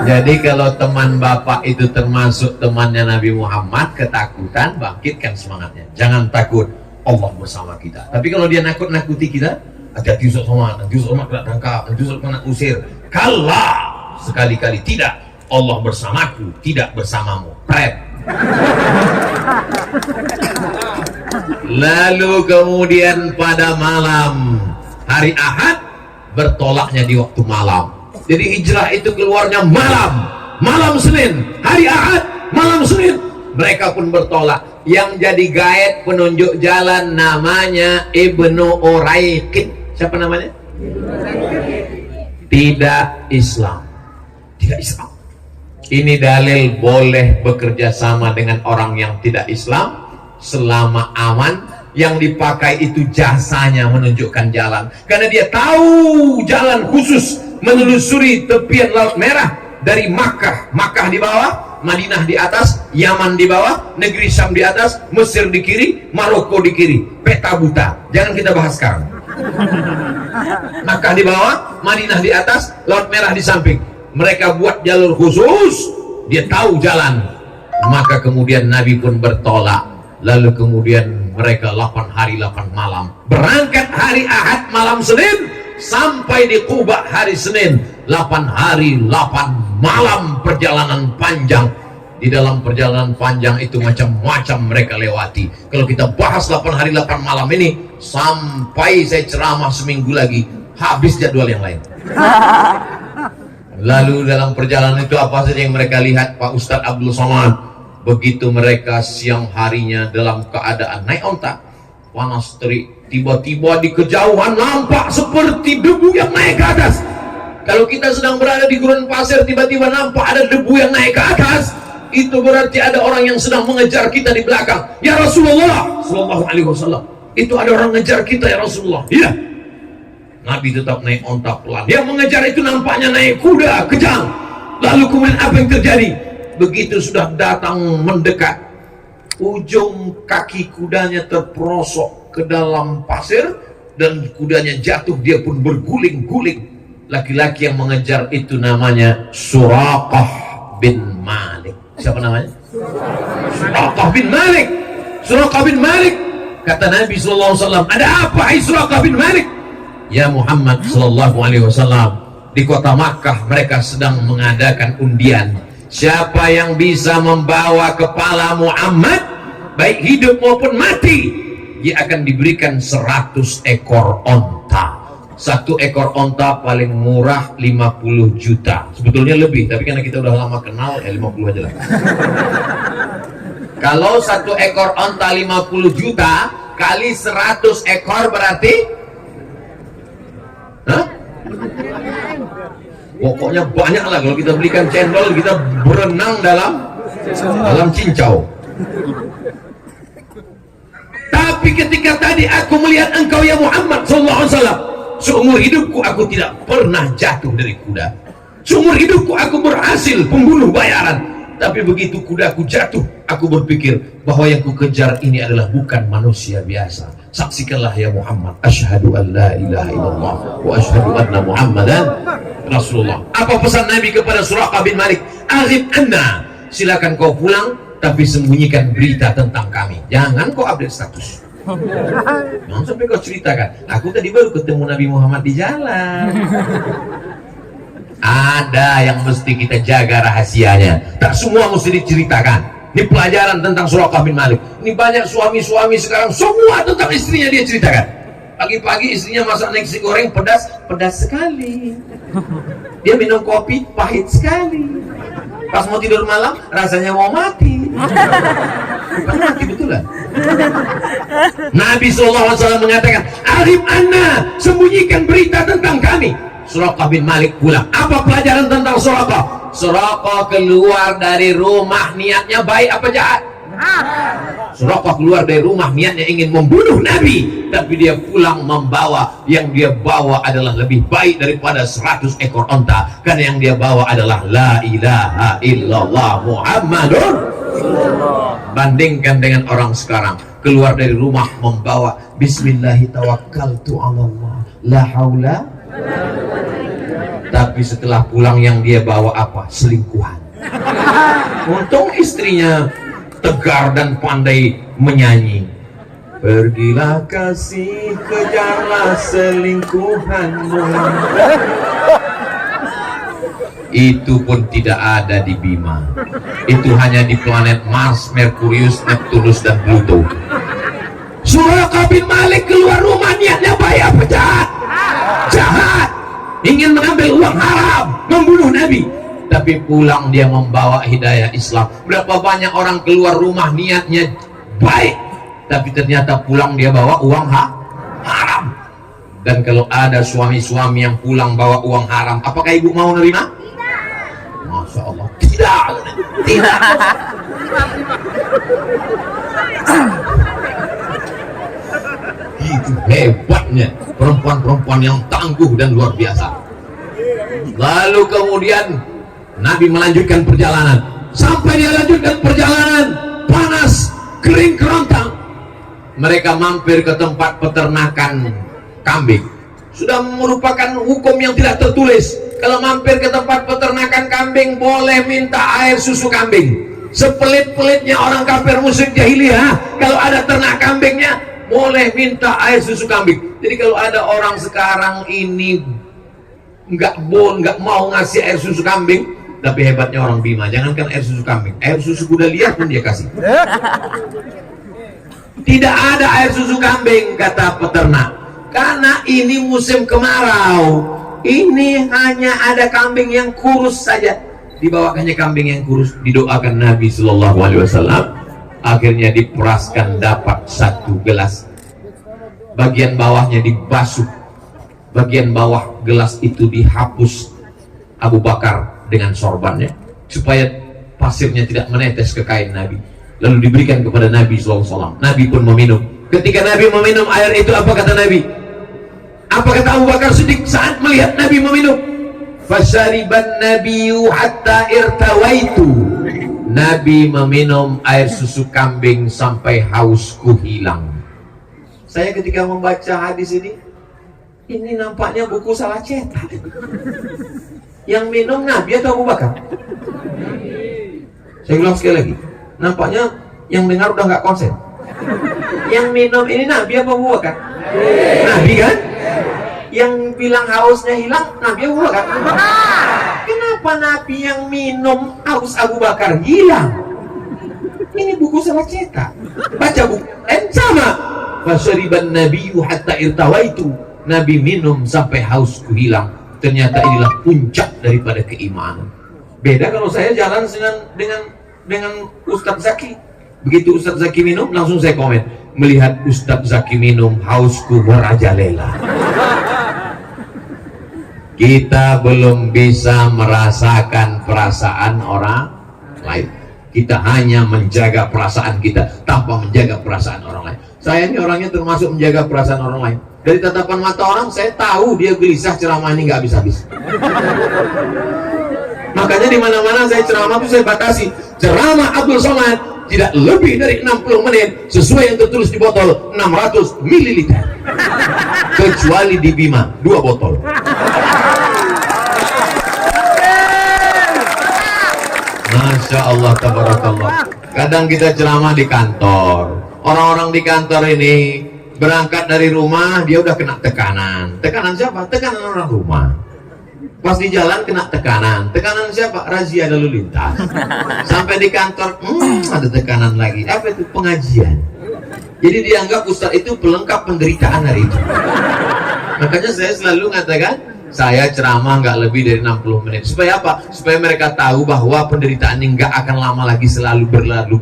A: Jadi kalau teman bapak itu termasuk temannya Nabi Muhammad, ketakutan, bangkitkan semangatnya. Jangan takut, Allah bersama kita. Tapi kalau dia nakut-nakuti kita, hati-hati Ustaz Somad, nanti Ustaz Somad kena tangkap, nanti Ustaz kena usir. Kalla, sekali-kali tidak. Allah bersamaku, tidak bersamamu. Pret. Lalu kemudian pada malam hari Ahad, bertolaknya di waktu malam. Jadi hijrah itu keluarnya malam. Malam Senin, hari Ahad, malam Senin. Mereka pun bertolak. Yang jadi guide penunjuk jalan namanya Ibnu Uraiqid. Siapa namanya? Tidak Islam. Tidak Islam. Ini dalil boleh bekerja sama dengan orang yang tidak Islam selama aman. Yang dipakai itu jasanya menunjukkan jalan, karena dia tahu jalan khusus menelusuri tepian Laut Merah dari Makkah. Makkah di bawah, Madinah di atas, Yaman di bawah, negeri Syam di atas, Mesir di kiri, Maroko di kiri. Peta buta, jangan kita bahas sekarang. Makkah di bawah, Madinah di atas, Laut Merah di samping. mereka buat jalur khusus, dia tahu jalan. Maka kemudian Nabi pun bertolak. Lalu kemudian mereka 8 hari 8 malam berangkat hari Ahad malam Senin, sampai di Quba hari Senin. 8 hari 8 malam perjalanan panjang. Di dalam perjalanan panjang itu macam-macam mereka lewati. Kalau kita bahas 8 hari 8 malam ini, sampai saya ceramah seminggu lagi, habis jadwal yang lain. Lalu dalam perjalanan itu apa saja yang mereka lihat, Pak Ustadz Abdul Somad? Begitu mereka siang harinya dalam keadaan naik onta, panas terik, tiba-tiba di kejauhan nampak seperti debu yang naik ke atas. Kalau kita sedang berada di gurun pasir, tiba-tiba nampak ada debu yang naik ke atas, itu berarti ada orang yang sedang mengejar kita di belakang. Ya Rasulullah sallallahu alaihi wasallam, itu ada orang mengejar kita ya Rasulullah. Iya. Nabi tetap naik onta pelan. Yang mengejar itu nampaknya naik kuda kejang. Lalu kemudian apa yang terjadi? Begitu sudah datang mendekat, ujung kaki kudanya terperosok ke dalam pasir dan kudanya jatuh, dia pun berguling-guling. Laki-laki yang mengejar itu namanya Suraqah bin Malik. Siapa namanya? Suraqah bin Malik. Suraqah bin Malik. Kata Nabi SAW, ada apa hai Suraqah bin Malik? Ya Muhammad SAW, di kota Makkah mereka sedang mengadakan undian. Siapa yang bisa membawa kepala Muhammad, baik hidup maupun mati, dia akan diberikan 100 ekor onta. 1 ekor onta paling murah 50 juta. Sebetulnya lebih, tapi karena kita udah lama kenal, 50 aja lah. Kalau 1 ekor onta 50 juta kali 100 ekor berarti, hah? Pokoknya banyak lah. Kalau kita belikan cendol, kita berenang dalam cincau. Tapi ketika tadi aku melihat engkau ya Muhammad SAW, seumur hidupku aku tidak pernah jatuh dari kuda. Seumur hidupku aku berhasil pembunuh bayaran. Tapi begitu kudaku jatuh, aku berpikir bahwa yang kukejar ini adalah bukan manusia biasa. Saksikanlah ya Muhammad, asyhadu an la ilaha illallah wa asyhadu anna Muhammadan Rasulullah. Apa pesan Nabi kepada Suraqah bin Malik? Aghib anna, silakan kau pulang, tapi sembunyikan berita tentang kami. Jangan kau update status. Jangan sampai kau ceritakan, aku tadi baru ketemu Nabi Muhammad di jalan. Ada yang mesti kita jaga rahasianya. Tak semua mesti diceritakan. Ini pelajaran tentang Suraqah bin Malik. Ini banyak suami-suami sekarang semua tentang istrinya dia ceritakan. Pagi-pagi istrinya masak nasi goreng pedas, pedas sekali. Dia minum kopi pahit sekali. Pas mau tidur malam rasanya mau mati. Bukan mati betulan. Nabi SAW mengatakan, Arif anna, sembunyikan berita tentang kami. Suraqah bin Malik pulang. Apa pelajaran tentang Suraqah? Suraqah keluar dari rumah niatnya baik apa jahat? Suraqah keluar dari rumah niatnya ingin membunuh Nabi, tapi dia pulang membawa, yang dia bawa adalah lebih baik daripada 100 ekor onta, karena yang dia bawa adalah la ilaha illallah Muhammadur. Bandingkan dengan orang sekarang, keluar dari rumah membawa bismillahi tawakkaltu 'alallah la haula, tapi setelah pulang yang dia bawa apa? Selingkuhan. Untung istrinya tegar dan pandai menyanyi. Pergilah kasih, kejarlah selingkuhanmu. Itu pun tidak ada di Bima. Itu hanya di planet Mars, Merkurius, Neptunus, dan Pluto. Suraqah bin Malik keluar rumah niatnya baik apa jahat? Jahat. Ingin mengambil uang haram, membunuh Nabi. Tapi pulang dia membawa hidayah Islam. Berapa banyak orang keluar rumah niatnya baik, tapi ternyata pulang dia bawa uang haram. Dan kalau ada suami-suami yang pulang bawa uang haram, apakah ibu mau nerima? Tidak. Masya Allah, tidak. Tidak. Itu hebatnya perempuan-perempuan yang tangguh dan luar biasa. Lalu kemudian Nabi melanjutkan perjalanan. Sampai dia lanjutkan perjalanan, panas, kering kerontang. Mereka mampir ke tempat peternakan kambing. Sudah merupakan hukum yang tidak tertulis. Kalau mampir ke tempat peternakan kambing, boleh minta air susu kambing. Sepelit-pelitnya orang kafir musyrik jahiliyah, kalau ada ternak kambingnya, boleh minta air susu kambing. Jadi kalau ada orang sekarang ini nggak mau ngasih air susu kambing, tapi hebatnya orang Bima, jangankan air susu kambing, air susu kuda liar pun dia kasih. Tidak ada air susu kambing, kata peternak, karena ini musim kemarau. Ini hanya ada kambing yang kurus saja. Dibawakannya kambing yang kurus, didoakan Nabi Shallallahu Alaihi Wasallam. Akhirnya diperaskan dapat 1 gelas. Bagian bawahnya dibasuh, bagian bawah gelas itu dihapus Abu Bakar dengan sorbannya supaya pasirnya tidak menetes ke kain Nabi. Lalu diberikan kepada Nabi Shallallahu Alaihi Wasallam. Nabi pun meminum. Ketika Nabi meminum air itu, apa kata Nabi? Apa kata Abu Bakar Siddiq saat melihat Nabi meminum? Fasyariban nabiyyu hatta irtawaitu. Nabi meminum air susu kambing sampai hausku hilang. Saya ketika membaca hadis ini nampaknya buku salah cetak. Yang minum Nabi atau Abu Bakar? Saya ulang sekali lagi. Nampaknya yang dengar udah nggak konsen. Yang minum ini Nabi apa Abu Bakar? Nabi kan? Yang bilang hausnya hilang Nabi Abu Bakar. Kenapa Nabi yang minum haus Abu Bakar hilang? Ini buku salah cetak. Baca buku sama. Fasyariban nabiyyu hatta irtawaitu. Nabi minum sampai hausku hilang. Ternyata inilah puncak daripada keimanan. Beda kalau saya jalan dengan Ustadz Zaki. Begitu Ustadz Zaki minum, langsung saya komen. Melihat Ustadz Zaki minum, hausku merajalela. Kita belum bisa merasakan perasaan orang lain. Kita hanya menjaga perasaan kita tanpa menjaga perasaan orang lain. Saya ini orangnya termasuk menjaga perasaan orang lain. Dari tatapan mata orang, saya tahu dia gelisah ceramah ini nggak habis-habis. Makanya di mana-mana saya ceramah itu saya batasi. Ceramah Abdul Somad tidak lebih dari 60 menit sesuai yang tertulis di botol 600 ml. Kecuali di Bima 2 botol. Masya Allah, tabarakallah. Kadang kita ceramah di kantor. Orang-orang di kantor ini berangkat dari rumah, dia udah kena tekanan. Tekanan siapa? Tekanan orang rumah. Pas di jalan kena tekanan. Tekanan siapa? Razia lalu lintas. Sampai di kantor, ada tekanan lagi. Apa itu? Pengajian. Jadi dianggap ustaz itu pelengkap penderitaan hari itu. Makanya saya selalu mengatakan, saya ceramah nggak lebih dari 60 menit. Supaya apa? Supaya mereka tahu bahwa penderitaan ini nggak akan lama lagi, selalu berlalu.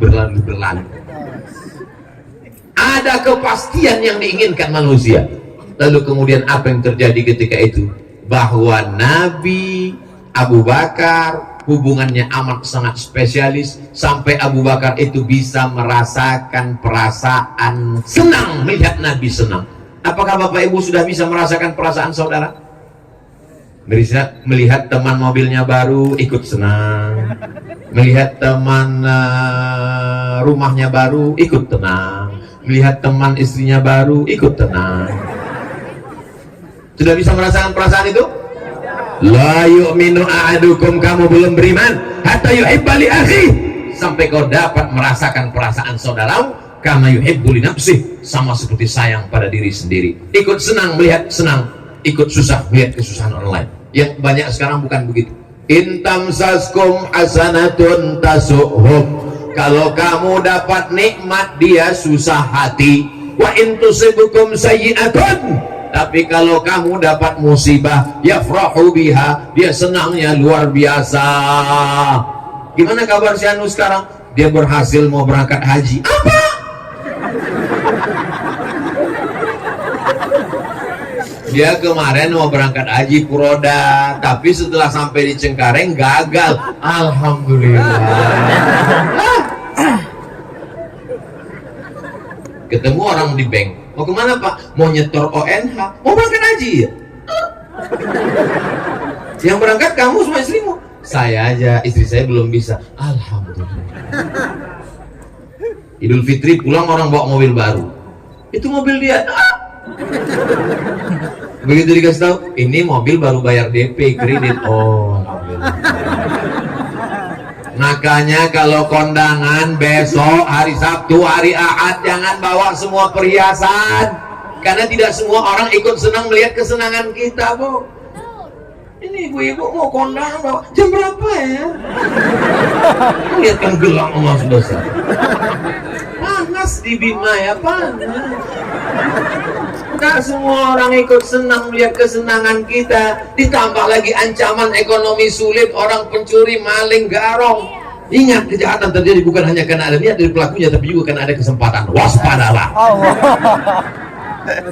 A: Ada kepastian yang diinginkan manusia. Lalu kemudian apa yang terjadi ketika itu? Bahwa Nabi Abu Bakar hubungannya amat sangat spesialis, sampai Abu Bakar itu bisa merasakan perasaan senang melihat Nabi senang. Apakah Bapak Ibu sudah bisa merasakan perasaan saudara? Melihat teman mobilnya baru ikut senang, melihat teman rumahnya baru ikut tenang, melihat teman istrinya baru ikut tenang. Sudah bisa merasakan perasaan itu? La yu'minu ahadukum, kamu belum beriman hatta yuhibba li akhi, sampai kau dapat merasakan perasaan saudaramu kama yuhibbu li nafsihi, sama seperti sayang pada diri sendiri. Ikut senang melihat senang, ikut susah melihat kesusahan orang lain. Yang banyak sekarang bukan begitu. Intam saskum hasanatun tasuhum, kalau kamu dapat nikmat dia susah hati. Wa intusibukum sayyi'atun, tapi kalau kamu dapat musibah yafrahu biha, dia senangnya luar biasa. Gimana kabar si Anu sekarang? Dia berhasil mau berangkat haji. Apa? Dia kemarin mau berangkat haji Puroda, tapi setelah sampai di Cengkareng gagal. Alhamdulillah. Ketemu orang di bank. Mau kemana Pak? Mau nyetor ONH. Mau berangkat haji ya? Yang berangkat kamu sama istrimu? Saya aja, istri saya belum bisa. Alhamdulillah. Idul Fitri pulang orang bawa mobil baru. Itu mobil dia. Begitu dikasih tahu, ini mobil baru bayar DP kredit. Oh, alhamdulillah. Makanya kalau kondangan besok hari Sabtu, hari Ahad, jangan bawa semua perhiasan, karena tidak semua orang ikut senang melihat kesenangan kita, Bu. Ini ibu-ibu mau kondangan bawa jam berapa ya? Lihat kan gelang emas besar. Panas di Bima ya, panas. Tidak semua orang ikut senang melihat kesenangan kita. Ditambah lagi ancaman ekonomi sulit, orang pencuri, maling, garong. Ingat, kejahatan terjadi bukan hanya karena ada niat dari pelakunya, tapi juga karena ada kesempatan. Waspadalah.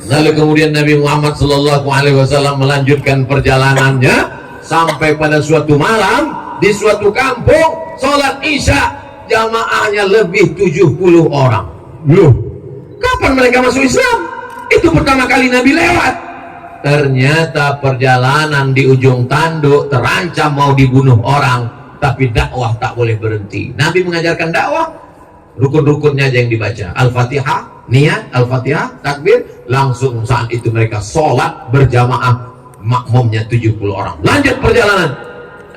A: Lalu kemudian Nabi Muhammad SAW melanjutkan perjalanannya sampai pada suatu malam di suatu kampung, sholat isya jamaahnya lebih 70 orang. Loh, kapan mereka masuk Islam? Itu pertama kali Nabi lewat. Ternyata perjalanan di ujung tanduk terancam mau dibunuh orang, tapi dakwah tak boleh berhenti. Nabi mengajarkan dakwah, rukun-rukunnya aja yang dibaca. Al-Fatihah, niat, Al-Fatihah, takbir, langsung saat itu mereka sholat berjamaah, makmumnya 70 orang. Lanjut perjalanan.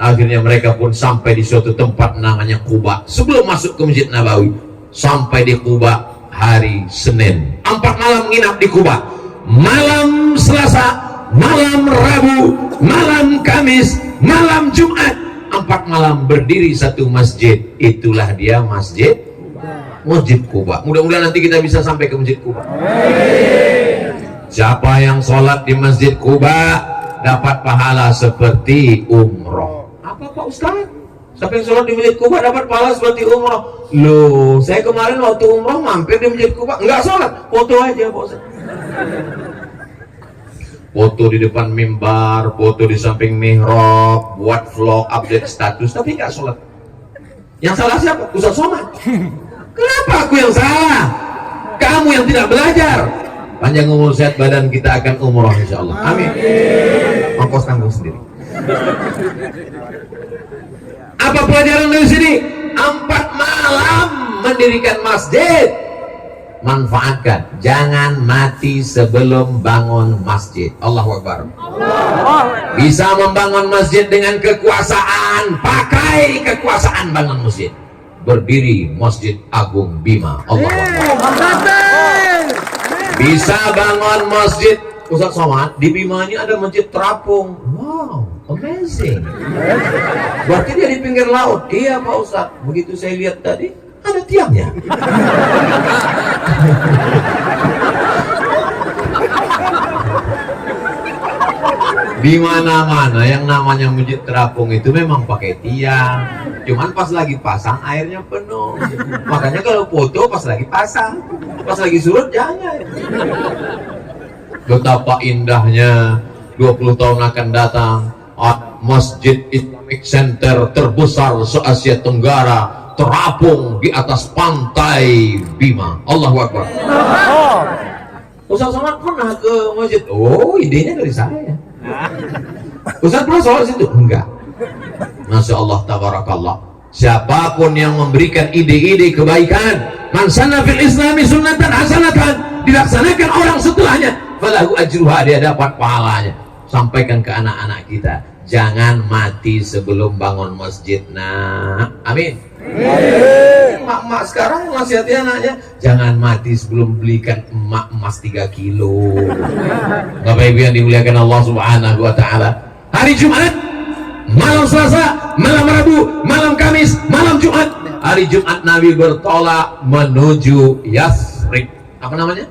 A: Akhirnya mereka pun sampai di suatu tempat namanya Quba. Sebelum masuk ke Masjid Nabawi, sampai di Quba hari Senin. 4 malam nginap di Quba. Malam Selasa, malam Rabu, malam Kamis, malam Jumat. 4 malam berdiri satu masjid. Itulah dia Masjid Quba. Mudah-mudahan nanti kita bisa sampai ke Masjid Quba. Siapa yang sholat di Masjid Quba dapat pahala seperti umroh. Apa Pak Ustaz? Siapa yang sholat di Masjid Quba dapat pahala seperti umroh? Loh, saya kemarin waktu umroh mampir di Masjid Quba, enggak sholat, foto aja Pak Ustaz. Foto di depan mimbar, foto di samping mihrab, buat vlog, update status, tapi enggak sholat. Yang salah siapa? Ustaz Somad. Kenapa aku yang salah? Kamu yang tidak belajar. Panjang umur sehat badan, kita akan umroh insyaallah. Amin. Ongkos tanggung sendiri. Apa pelajaran dari sini? 4 malam mendirikan masjid. Manfaatkan, jangan mati sebelum bangun masjid. Allahu Akbar. Bisa membangun masjid dengan kekuasaan, pakai kekuasaan bangun masjid. Berdiri Masjid Agung Bima. Allahu Akbar. Bisa bangun masjid. Ustaz Somad, di Bima ini ada masjid terapung. Wow, amazing. Berarti dia di pinggir laut. Iya Pak Ustaz, begitu saya lihat tadi ada tiangnya. Di mana-mana yang namanya masjid terapung itu memang pakai tiang. Cuman pas lagi pasang airnya penuh. Makanya kalau foto pas lagi pasang, pas lagi surut jangan. Betapa indahnya 20 tahun akan datang Masjid Islamic Center terbesar se-Asia Tenggara terapung di atas pantai Bima. Allahu Akbar. Ustaz Somad pernah ke masjid? Oh, idenya dari saya. Ustaz pernah sholat situ? Enggak. Masya Allah, tabarakallah. Siapapun yang memberikan ide-ide kebaikan, man sanna fil islami sunnatan hasanatan, dilaksanakan orang setelahnya, falahu ajruha, dia dapat pahalanya. Sampaikan ke anak-anak kita, jangan mati sebelum bangun masjid. Nah, amin. Emak-emak sekarang nasihati anaknya, jangan mati sebelum belikan emas 3 kilo. Bapak Ibu yang dimuliakan Allah Subhanahu wa taala. Hari Jumat, malam Selasa, malam Rabu, malam Kamis, malam Jumat. Hari Jumat Nabi bertolak menuju Yasrib. Apa namanya?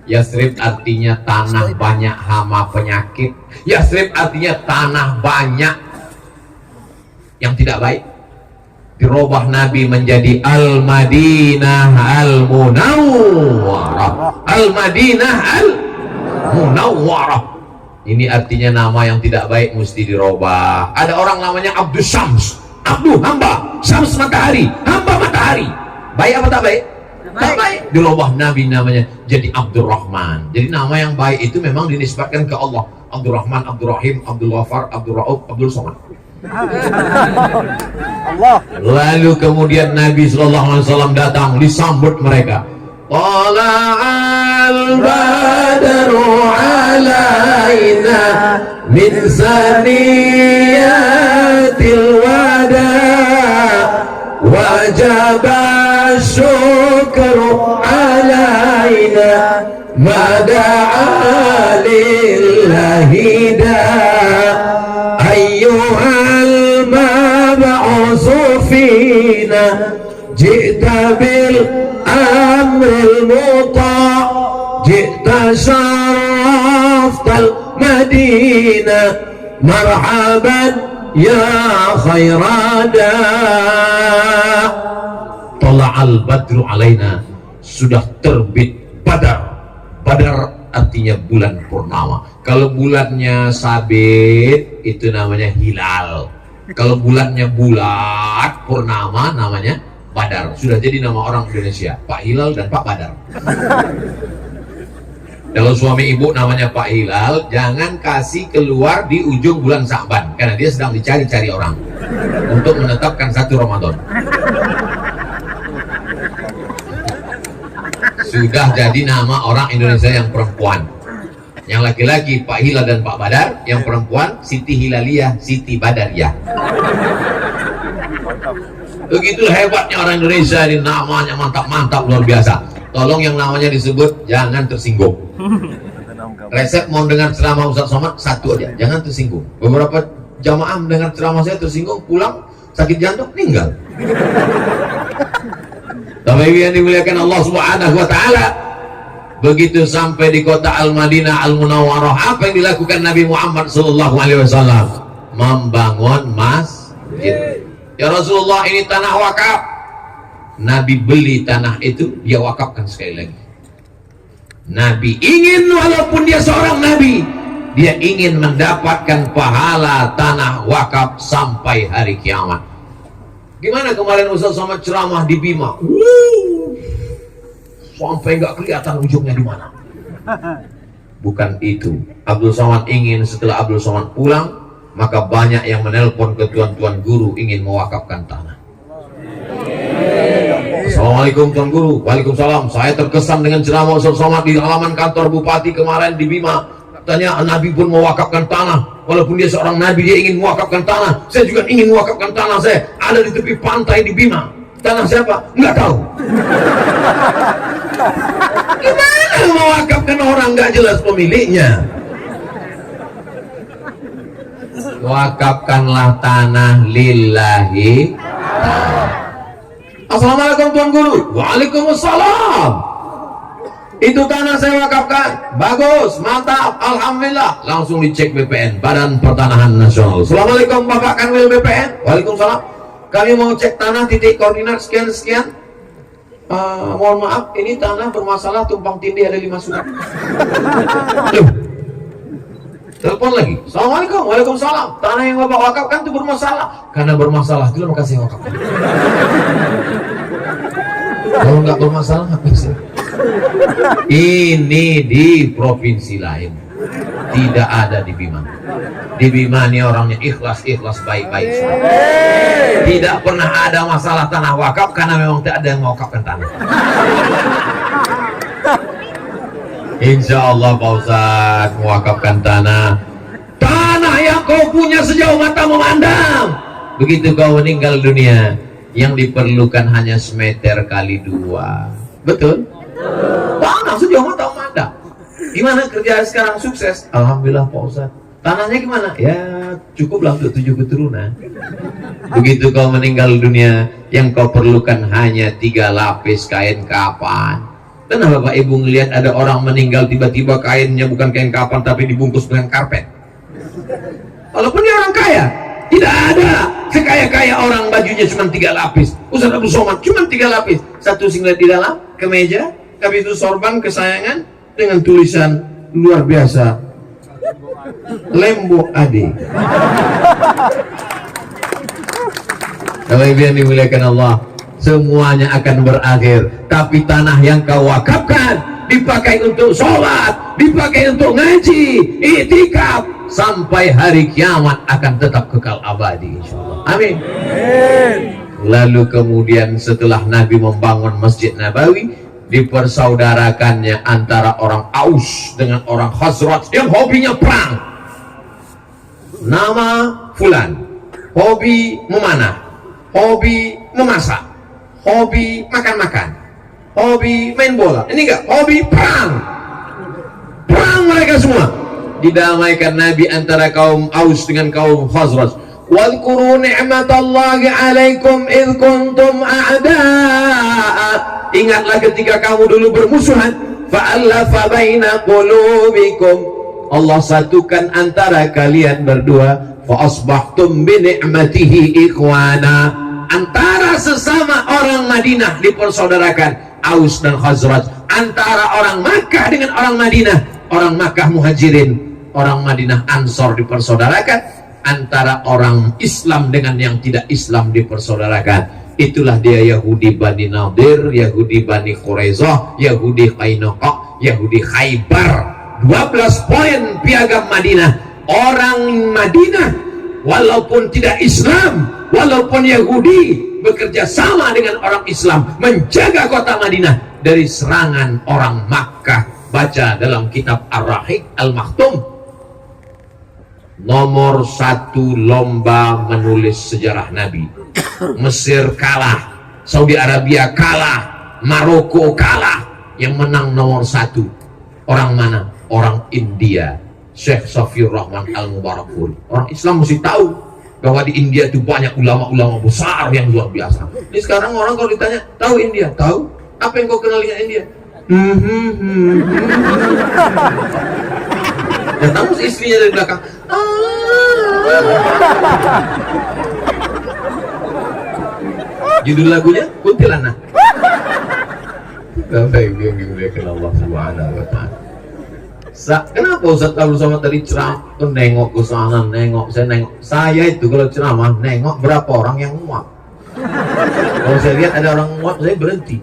A: Yasrib artinya tanah banyak hama penyakit. Yasrib artinya tanah banyak yang tidak baik. Dirubah Nabi menjadi Al-Madinah Al-Munawwarah. Al-Madinah Al-Munawwarah. Ini artinya nama yang tidak baik mesti dirubah. Ada orang namanya Abdus Syams, Abdu hamba, Syams matahari, hamba matahari. Baik apa tak baik? Tak baik. Dirubah Nabi namanya jadi Abdurrahman. Jadi nama yang baik itu memang dinisbatkan ke Allah. Abdurrahman, Abdurrahim, Abdul Ghafar, Abdul Rauf, Abdul Somad. Lalu kemudian Nabi SAW datang, disambut mereka. Tala'al badru alaina min saniyatil wada wajaba syukru alaina mada'a lillahi da ayyuhal mab'usu fina jita bil amril muta' jita syaraftal madinah marhaban ya khairada. Tala'al badru alaina, sudah terbit badar. Badar artinya bulan purnama. Kalau bulannya sabit itu namanya hilal. Kalau bulannya bulat purnama namanya badar. Sudah jadi nama orang Indonesia, Pak Hilal dan Pak Badar. Kalau suami ibu namanya Pak Hilal, jangan kasih keluar di ujung bulan Sa'ban, karena dia sedang dicari-cari orang untuk menetapkan 1 Ramadan. Sudah jadi nama orang Indonesia yang perempuan. Yang laki-laki Pak Hilal dan Pak Badar, yang perempuan Siti Hilaliyah, Siti Badariyah. Begitu hebatnya orang Indonesia ini, namanya mantap-mantap luar biasa. Tolong yang namanya disebut jangan tersinggung. Resep mau dengar ceramah Ustaz Somad satu aja, jangan tersinggung. Beberapa jamaah mendengar ceramah saya tersinggung, pulang sakit jantung, meninggal. Bapak Ibu yang dimuliakan Allah Subhanahu wa taala, begitu sampai di kota Al-Madinah Al-Munawwarah, apa yang dilakukan Nabi Muhammad sallallahu alaihi wasallam? Membangun masjid. Ya Rasulullah, ini tanah wakaf. Nabi beli tanah itu, dia wakafkan sekali lagi. Nabi ingin, walaupun dia seorang nabi, dia ingin mendapatkan pahala tanah wakaf sampai hari kiamat. Gimana kemarin Ustaz Somad ceramah di Bima? Sampai nggak kelihatan ujungnya di mana. Bukan itu. Abdul Somad ingin setelah Abdul Somad pulang, maka banyak yang menelpon ke tuan-tuan guru ingin mewakafkan tanah. Assalamualaikum Tuan Guru. Waalaikumsalam. Saya terkesan dengan ceramah Ustaz Somad di halaman kantor Bupati kemarin di Bima. Katanya Nabi pun mewakafkan tanah. Walaupun dia seorang Nabi, dia ingin mewakafkan tanah. Saya juga ingin mewakafkan tanah saya. Ada di tepi pantai di Bima. Tanah siapa? Nggak tahu. Gimana mewakafkan orang nggak jelas pemiliknya? Wakafkanlah tanah lillahi. Assalamualaikum Tuan Guru. Waalaikumsalam. Itu tanah saya wakafkan. Bagus, mantap, alhamdulillah. Langsung dicek BPN, Badan Pertanahan Nasional. Assalamualaikum Bapak Kanwil BPN. Waalaikumsalam. Kami mau cek tanah titik koordinat sekian-sekian. Mohon maaf, ini tanah bermasalah, tumpang tindih ada 5 surat. Telepon lagi. Assalamualaikum. Waalaikumsalam. Tanah yang Bapak wakafkan itu bermasalah. Karena bermasalah, itu maka saya wakafkan. Kalau nggak bermasalah, apa sih? Ini di provinsi lain, tidak ada di Bima. Di Bima ini orangnya ikhlas baik-baik. Tidak pernah ada masalah tanah wakaf karena memang tidak ada yang mewakafkan tanah. Insya Allah Pak Ustaz mewakafkan tanah yang kau punya sejauh mata memandang. Begitu kau meninggal dunia, yang diperlukan hanya semeter kali 2. Betul? Tanah sejauh mata memandang. Gimana kerja sekarang sukses? Alhamdulillah Pak Ustaz. Tanahnya gimana? Ya cukuplah untuk 7 keturunan. Begitu kau meninggal dunia, yang kau perlukan hanya 3 lapis kain kapan. Pernah Bapak Ibu ngelihat ada orang meninggal tiba-tiba kainnya bukan kain kapan tapi dibungkus dengan karpet? Walaupun dia orang kaya, tidak ada sekaya-kaya orang bajunya cuma 3 lapis. Ustaz Abdul Somad cuma 3 lapis, 1 singlet di dalam kemeja, habis itu sorban kesayangan dengan tulisan luar biasa, Lembo Ade. Kalau Ibu yang dimuliakan Allah, semuanya akan berakhir, tapi tanah yang kau wakafkan dipakai untuk sholat, dipakai untuk ngaji, iktikaf, sampai hari kiamat akan tetap kekal abadi insyaallah. Amin. Lalu kemudian setelah Nabi membangun Masjid Nabawi, dipersaudarakannya antara orang Aus dengan orang Khazraj yang hobinya perang. Nama fulan, hobi memanah, hobi memasak, hobi makan-makan, hobi main bola. Ini enggak, hobi perang. Perang mereka semua. Didamaikan Nabi antara kaum Aus dengan kaum Khazraj. Wadhkuru ni'matallahi 'alaikum id kuntum a'da'a. Ingatlah ketika kamu dulu bermusuhan, fa'alafa baina qulubikum. Allah satukan antara kalian berdua, fa asbahtum bi ni'matihi ikhwana. Antara sesama orang Madinah dipersaudarakan, Aus dan Khazraj. Antara orang Makkah dengan orang Madinah, orang Makkah Muhajirin, orang Madinah Ansor dipersaudarakan. Antara orang Islam dengan yang tidak Islam dipersaudarakan. Itulah dia Yahudi Bani Nadir, Yahudi Bani Quraizah, Yahudi Qainuqa, Yahudi Khaybar. 12 poin piagam Madinah. Orang Madinah walaupun tidak Islam, walaupun Yahudi, bekerja sama dengan orang Islam menjaga kota Madinah dari serangan orang Makkah. Baca dalam kitab Ar-Rahiq Al-Maktum. Nomor 1 lomba menulis sejarah Nabi. Mesir kalah, Saudi Arabia kalah, Maroko kalah. Yang menang nomor 1 orang mana? Orang India, Syekh Safiur Rahman Al-Mubarakfuri. Orang Islam mesti tahu bahwa di India itu banyak ulama-ulama besar yang luar biasa. Ini sekarang orang kalau ditanya, tahu India? Tahu? Apa yang kau kenal dengan India? Datang istrinya dari belakang. Judul lagunya Kuntilanak. Bapak Ibu yang dimuliakan Allah Subhanahu wa Ta'ala. Kenapa Ustaz Abdul Somad tadi ceramah tuh nengok ke sana, nengok, saya nengok. Saya itu kalau ceramah nengok berapa orang yang muak. Kalau saya lihat ada orang muak, saya berhenti.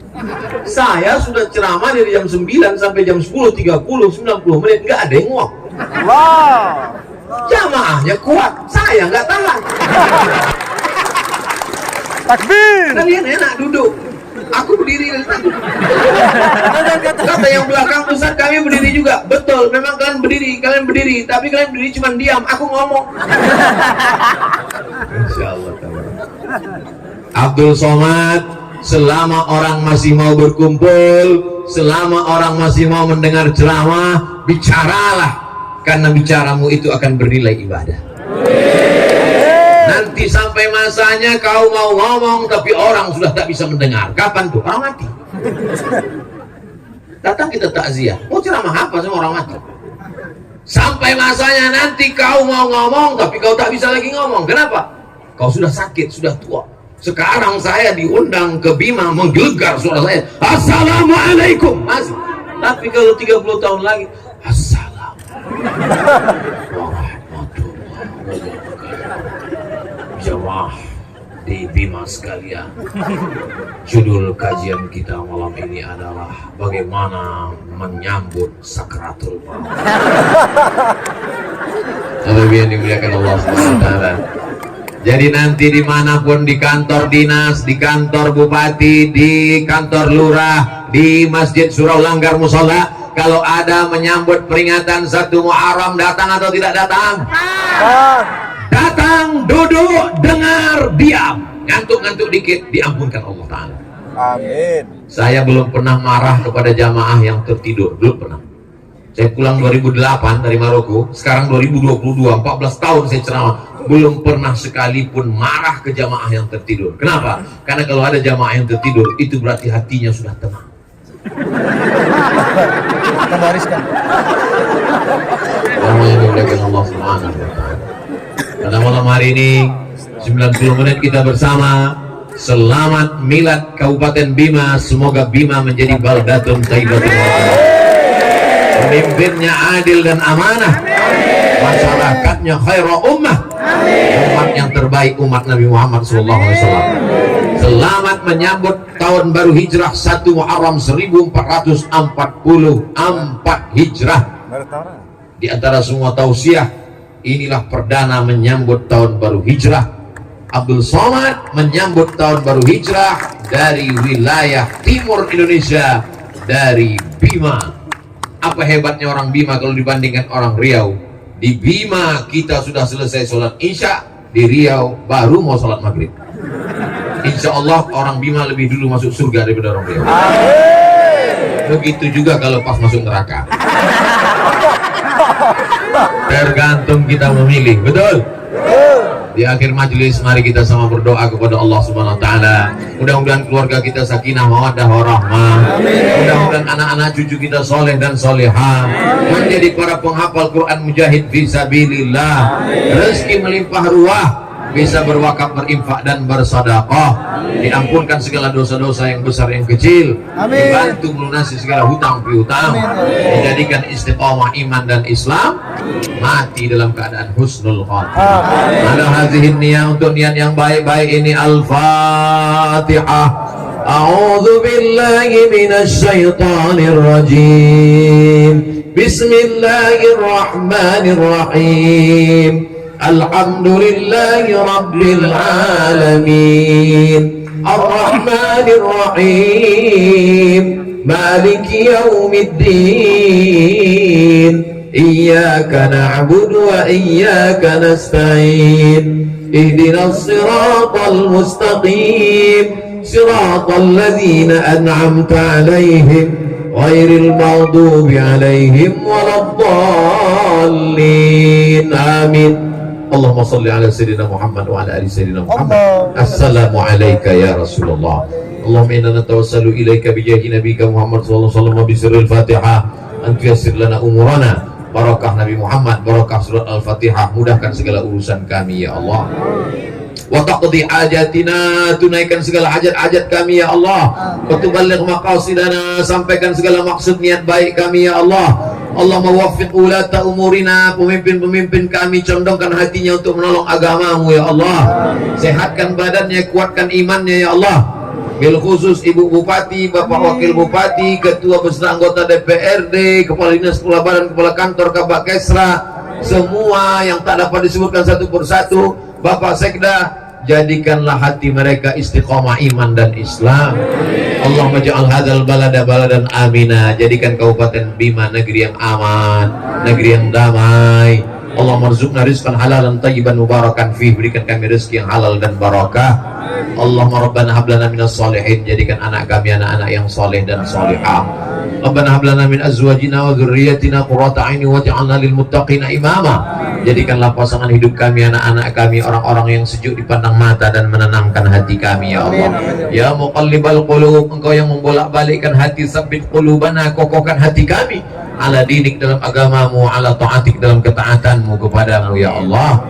A: Saya sudah ceramah dari jam 9 sampai jam 10:30, 90 menit, nggak ada yang muak.
B: Wow.
A: Jamaahnya kuat, saya nggak tahan.
B: Takbir.
A: Kalian enak duduk, aku berdiri dari tadi. Kata yang belakang, Ustaz kami berdiri juga. Betul, memang kalian berdiri, tapi kalian berdiri cuma diam, aku ngomong. Insyaallah. Abdul Somad, selama orang masih mau berkumpul, selama orang masih mau mendengar ceramah, bicaralah, karena bicaramu itu akan bernilai ibadah. Nanti sampai masanya kau mau ngomong tapi orang sudah tak bisa mendengar. Kapan tuh? Orang mati. Datang kita takziah, mau ceramah apa sama orang mati? Sampai masanya nanti kau mau ngomong tapi kau tak bisa lagi ngomong. Kenapa? Kau sudah sakit, sudah tua. Sekarang saya diundang ke Bima, menggelegar suara saya, Assalamualaikum. Masih. Tapi kalau 30 tahun lagi, Assalamualaikum warahmatullahi wabarakatuh. Jamaah di Bima sekalian, judul kajian kita malam ini adalah bagaimana menyambut sakratul maut. Kalau yang dimuliakan Allah SWT. Jadi nanti dimanapun, di kantor dinas, di kantor bupati, di kantor lurah, di masjid surau langgar musola, kalau ada menyambut peringatan 1 Muharram, datang atau tidak datang? Datang, duduk, dengar, diam. Ngantuk-ngantuk dikit, diampunkan Allah Ta'ala.
B: Amin.
A: Saya belum pernah marah kepada jamaah yang tertidur, belum pernah. Saya pulang 2008 dari Maroko, sekarang 2022, 14 tahun saya ceramah, belum pernah sekalipun marah ke jamaah yang tertidur. Kenapa? Karena kalau ada jamaah yang tertidur, itu berarti hatinya sudah tenang.
B: Kita bariskan.
A: Allah Subhanahu wa Ta'ala. Pada malam hari ini 90 menit kita bersama. Selamat milad Kabupaten Bima. Semoga Bima menjadi baldatun thayyibatun. Pemimpinnya adil dan amanah. Masyarakatnya khairul ummah. Umat yang terbaik, umat Nabi Muhammad SAW. Selamat menyambut tahun baru Hijrah 1 Muharram 1444 Hijrah. Di antara semua tausiah, inilah perdana menyambut tahun baru Hijrah. Abdul Somad menyambut tahun baru Hijrah dari wilayah timur Indonesia, dari Bima. Apa hebatnya orang Bima kalau dibandingkan orang Riau? Di Bima kita sudah selesai sholat Isya, di Riau baru mau sholat maghrib. Insya Allah orang Bima lebih dulu masuk surga daripada orang Riau. Begitu juga kalau pas masuk neraka. Tergantung kita memilih, betul? Di akhir majelis mari kita sama berdoa kepada Allah Subhanahu wa taala. Mudah-mudahan keluarga kita sakinah mawaddah warahmah. Mudah-mudahan anak-anak cucu kita soleh dan solehah, menjadi para penghafal Quran mujahid fi sabilillah. Rezeki melimpah ruah, bisa berwakaf, berinfak dan bersedekah. Diampunkan segala dosa-dosa yang besar yang kecil. Dibantu melunasi segala hutang piutang. Dijadikan istiqamah iman dan Islam. Mati dalam keadaan husnul khatimah. Ala hazihin niyah, untuk niat yang baik-baik ini. Al-Fatihah. A'udzu billahi minasy syaithanir rajim. Bismillahirrahmanirrahim. Alhamdulillahi rabbil alamin. Ar-Rahmanir Rahim. Maliki yaumiddin. Iyyaka na'budu wa iyyaka nasta'in. Ihdinas siratal mustaqim. Siratal ladzina an'amta 'alaihim ghairil maghdubi 'alaihim waladdallin. Amin. Allahumma salli ala Sayyidina Muhammad wa ala ali Sayyidina Muhammad. Assalamu alayka ya Rasulullah. Allahumma inna natawassalu ilayka bijahi nabika Muhammad sallallahu alaihi wasallam wa bisirril Fatihah an tuyassir lana umurana. Barakah Nabi Muhammad, barakah surat Al-Fatihah, mudahkan segala urusan kami ya Allah. Wa taqdi hajatina, tunaikan segala hajat-hajat kami ya Allah. Wa tuballigh maqasidana, sampaikan segala maksud niat baik kami ya Allah. Allahumma waffiq ulata umurina, pemimpin-pemimpin kami condongkan hatinya untuk menolong agamamu ya Allah. Sehatkan badannya, kuatkan imannya ya Allah. Bil khusus Ibu Bupati, Bapak Wakil Bupati, Ketua beserta anggota DPRD, Kepala Dinas, Kepala Badan, Kepala Kantor, Kabak Kesra, semua yang tak dapat disebutkan satu persatu, Bapak Sekda, jadikanlah hati mereka istiqomah iman dan Islam. Allahumma ja'al hadzal balada baladan amina, jadikan Kabupaten Bima negeri yang aman, negeri yang damai. Allahumma rzuqna rizqan halalan thayyiban mubarakan fih, berikan kami rezeki yang halal dan barakah. Allahumma rabbana hab lana minas sholihin, jadikan anak kami anak-anak yang soleh dan solihah. Rabbana hab lana min azwajina wa dzurriyyatina qurrata a'yun waj'alna lil muttaqina imama. Jadikanlah pasangan hidup kami, anak-anak kami, orang-orang yang sejuk dipandang mata dan menenangkan hati kami ya Allah. Ya muqallibal qulub, Engkau yang membolak-balikkan hati, sabbit qulubana, kokohkan hati kami ala dinik, dalam agamamu, ala ta'atik, dalam ketaatanmu kepadamu ya Allah.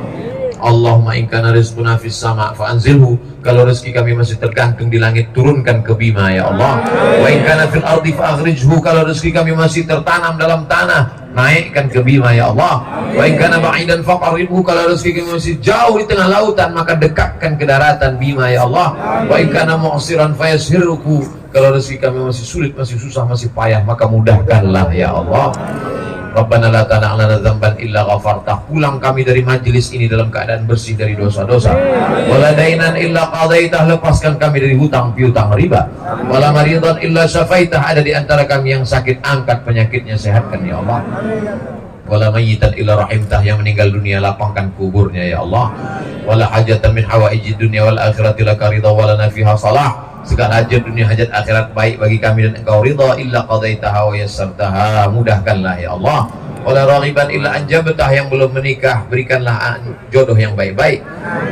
A: Allahumma in kana rizquna fis sama' fa anzilhu, kalau rezeki kami masih tergantung di langit, turunkan ke Bima ya Allah. Wa in kana fil ardi fa akhrijhu, kalau rezeki kami masih tertanam dalam tanah, naikkan ke Bima ya Allah. Wa in kana ba'idan fa qaribhu, kalau rezeki kami masih jauh di tengah lautan, maka dekatkan ke daratan Bima ya Allah. Wa in kana mu'siran fa yashirhu, kalau rezeki kami masih sulit, masih susah, masih payah, maka mudahkanlah ya Allah. Rabbana la tana' lana dzamban illa ghafartah, pulang kami dari majelis ini dalam keadaan bersih dari dosa-dosa. Wala dainan illa qadaitah, lepaskan kami dari hutang piutang riba. Wala maridan illa syafaitah, ada di antara kami yang sakit, angkat penyakitnya, sehatkan ya Allah. Wala mayyitan illa rahimtah, yang meninggal dunia lapangkan kuburnya ya Allah. Wala hajatan min hawaijid dunya wal akhirati laka ridha wa lana fiha salah, segala hajat dunia hajat akhirat baik bagi kami dan Engkau ridha, illa qadaitaha wa yassartaha, mudahkanlah ya Allah. Wala raghiban illa anjabtah, yang belum menikah berikanlah jodoh yang baik-baik.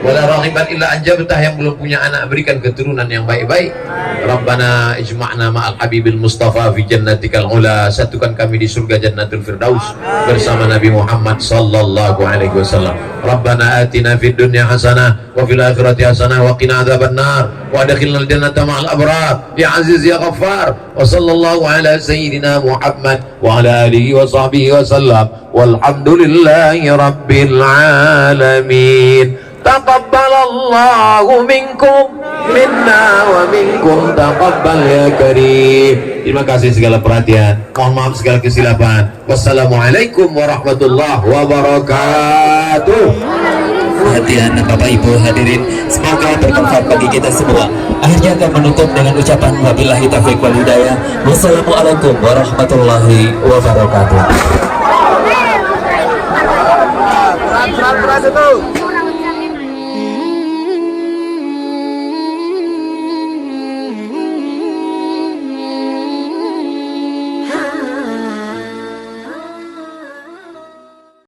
A: Wala raghiban illa anjabtah, yang belum punya anak berikan keturunan yang baik-baik. Rabbana ijma'na ma'al habibil mustafa fi jannatikal ula, satukan kami di surga jannatul firdaus bersama Nabi Muhammad sallallahu alaihi wasallam. Rabbana atina fid dunya hasanah wa fil akhirati hasanah wa qina adzabannar wa adkhilnal jannata ma'al abrar ya aziz ya ghaffar. Wa sallallahu ala sayyidina Muhammad wa ala alihi wa sahbihi wa sallam, walhamdulillahi rabbil alamin. Taqabbalallahu minkum minna wa minkum taqabbal ya karim. Terima kasih segala perhatian, mohon maaf segala kesilapan. Wassalamualaikum warahmatullahi wabarakatuh.
D: perhatian Bapak Ibu hadirin, semoga bermanfaat bagi kita semua. Akhirnya akan menutup dengan ucapan wabillahi taufiq wal hidayah. Wassalamualaikum warahmatullahi wabarakatuh.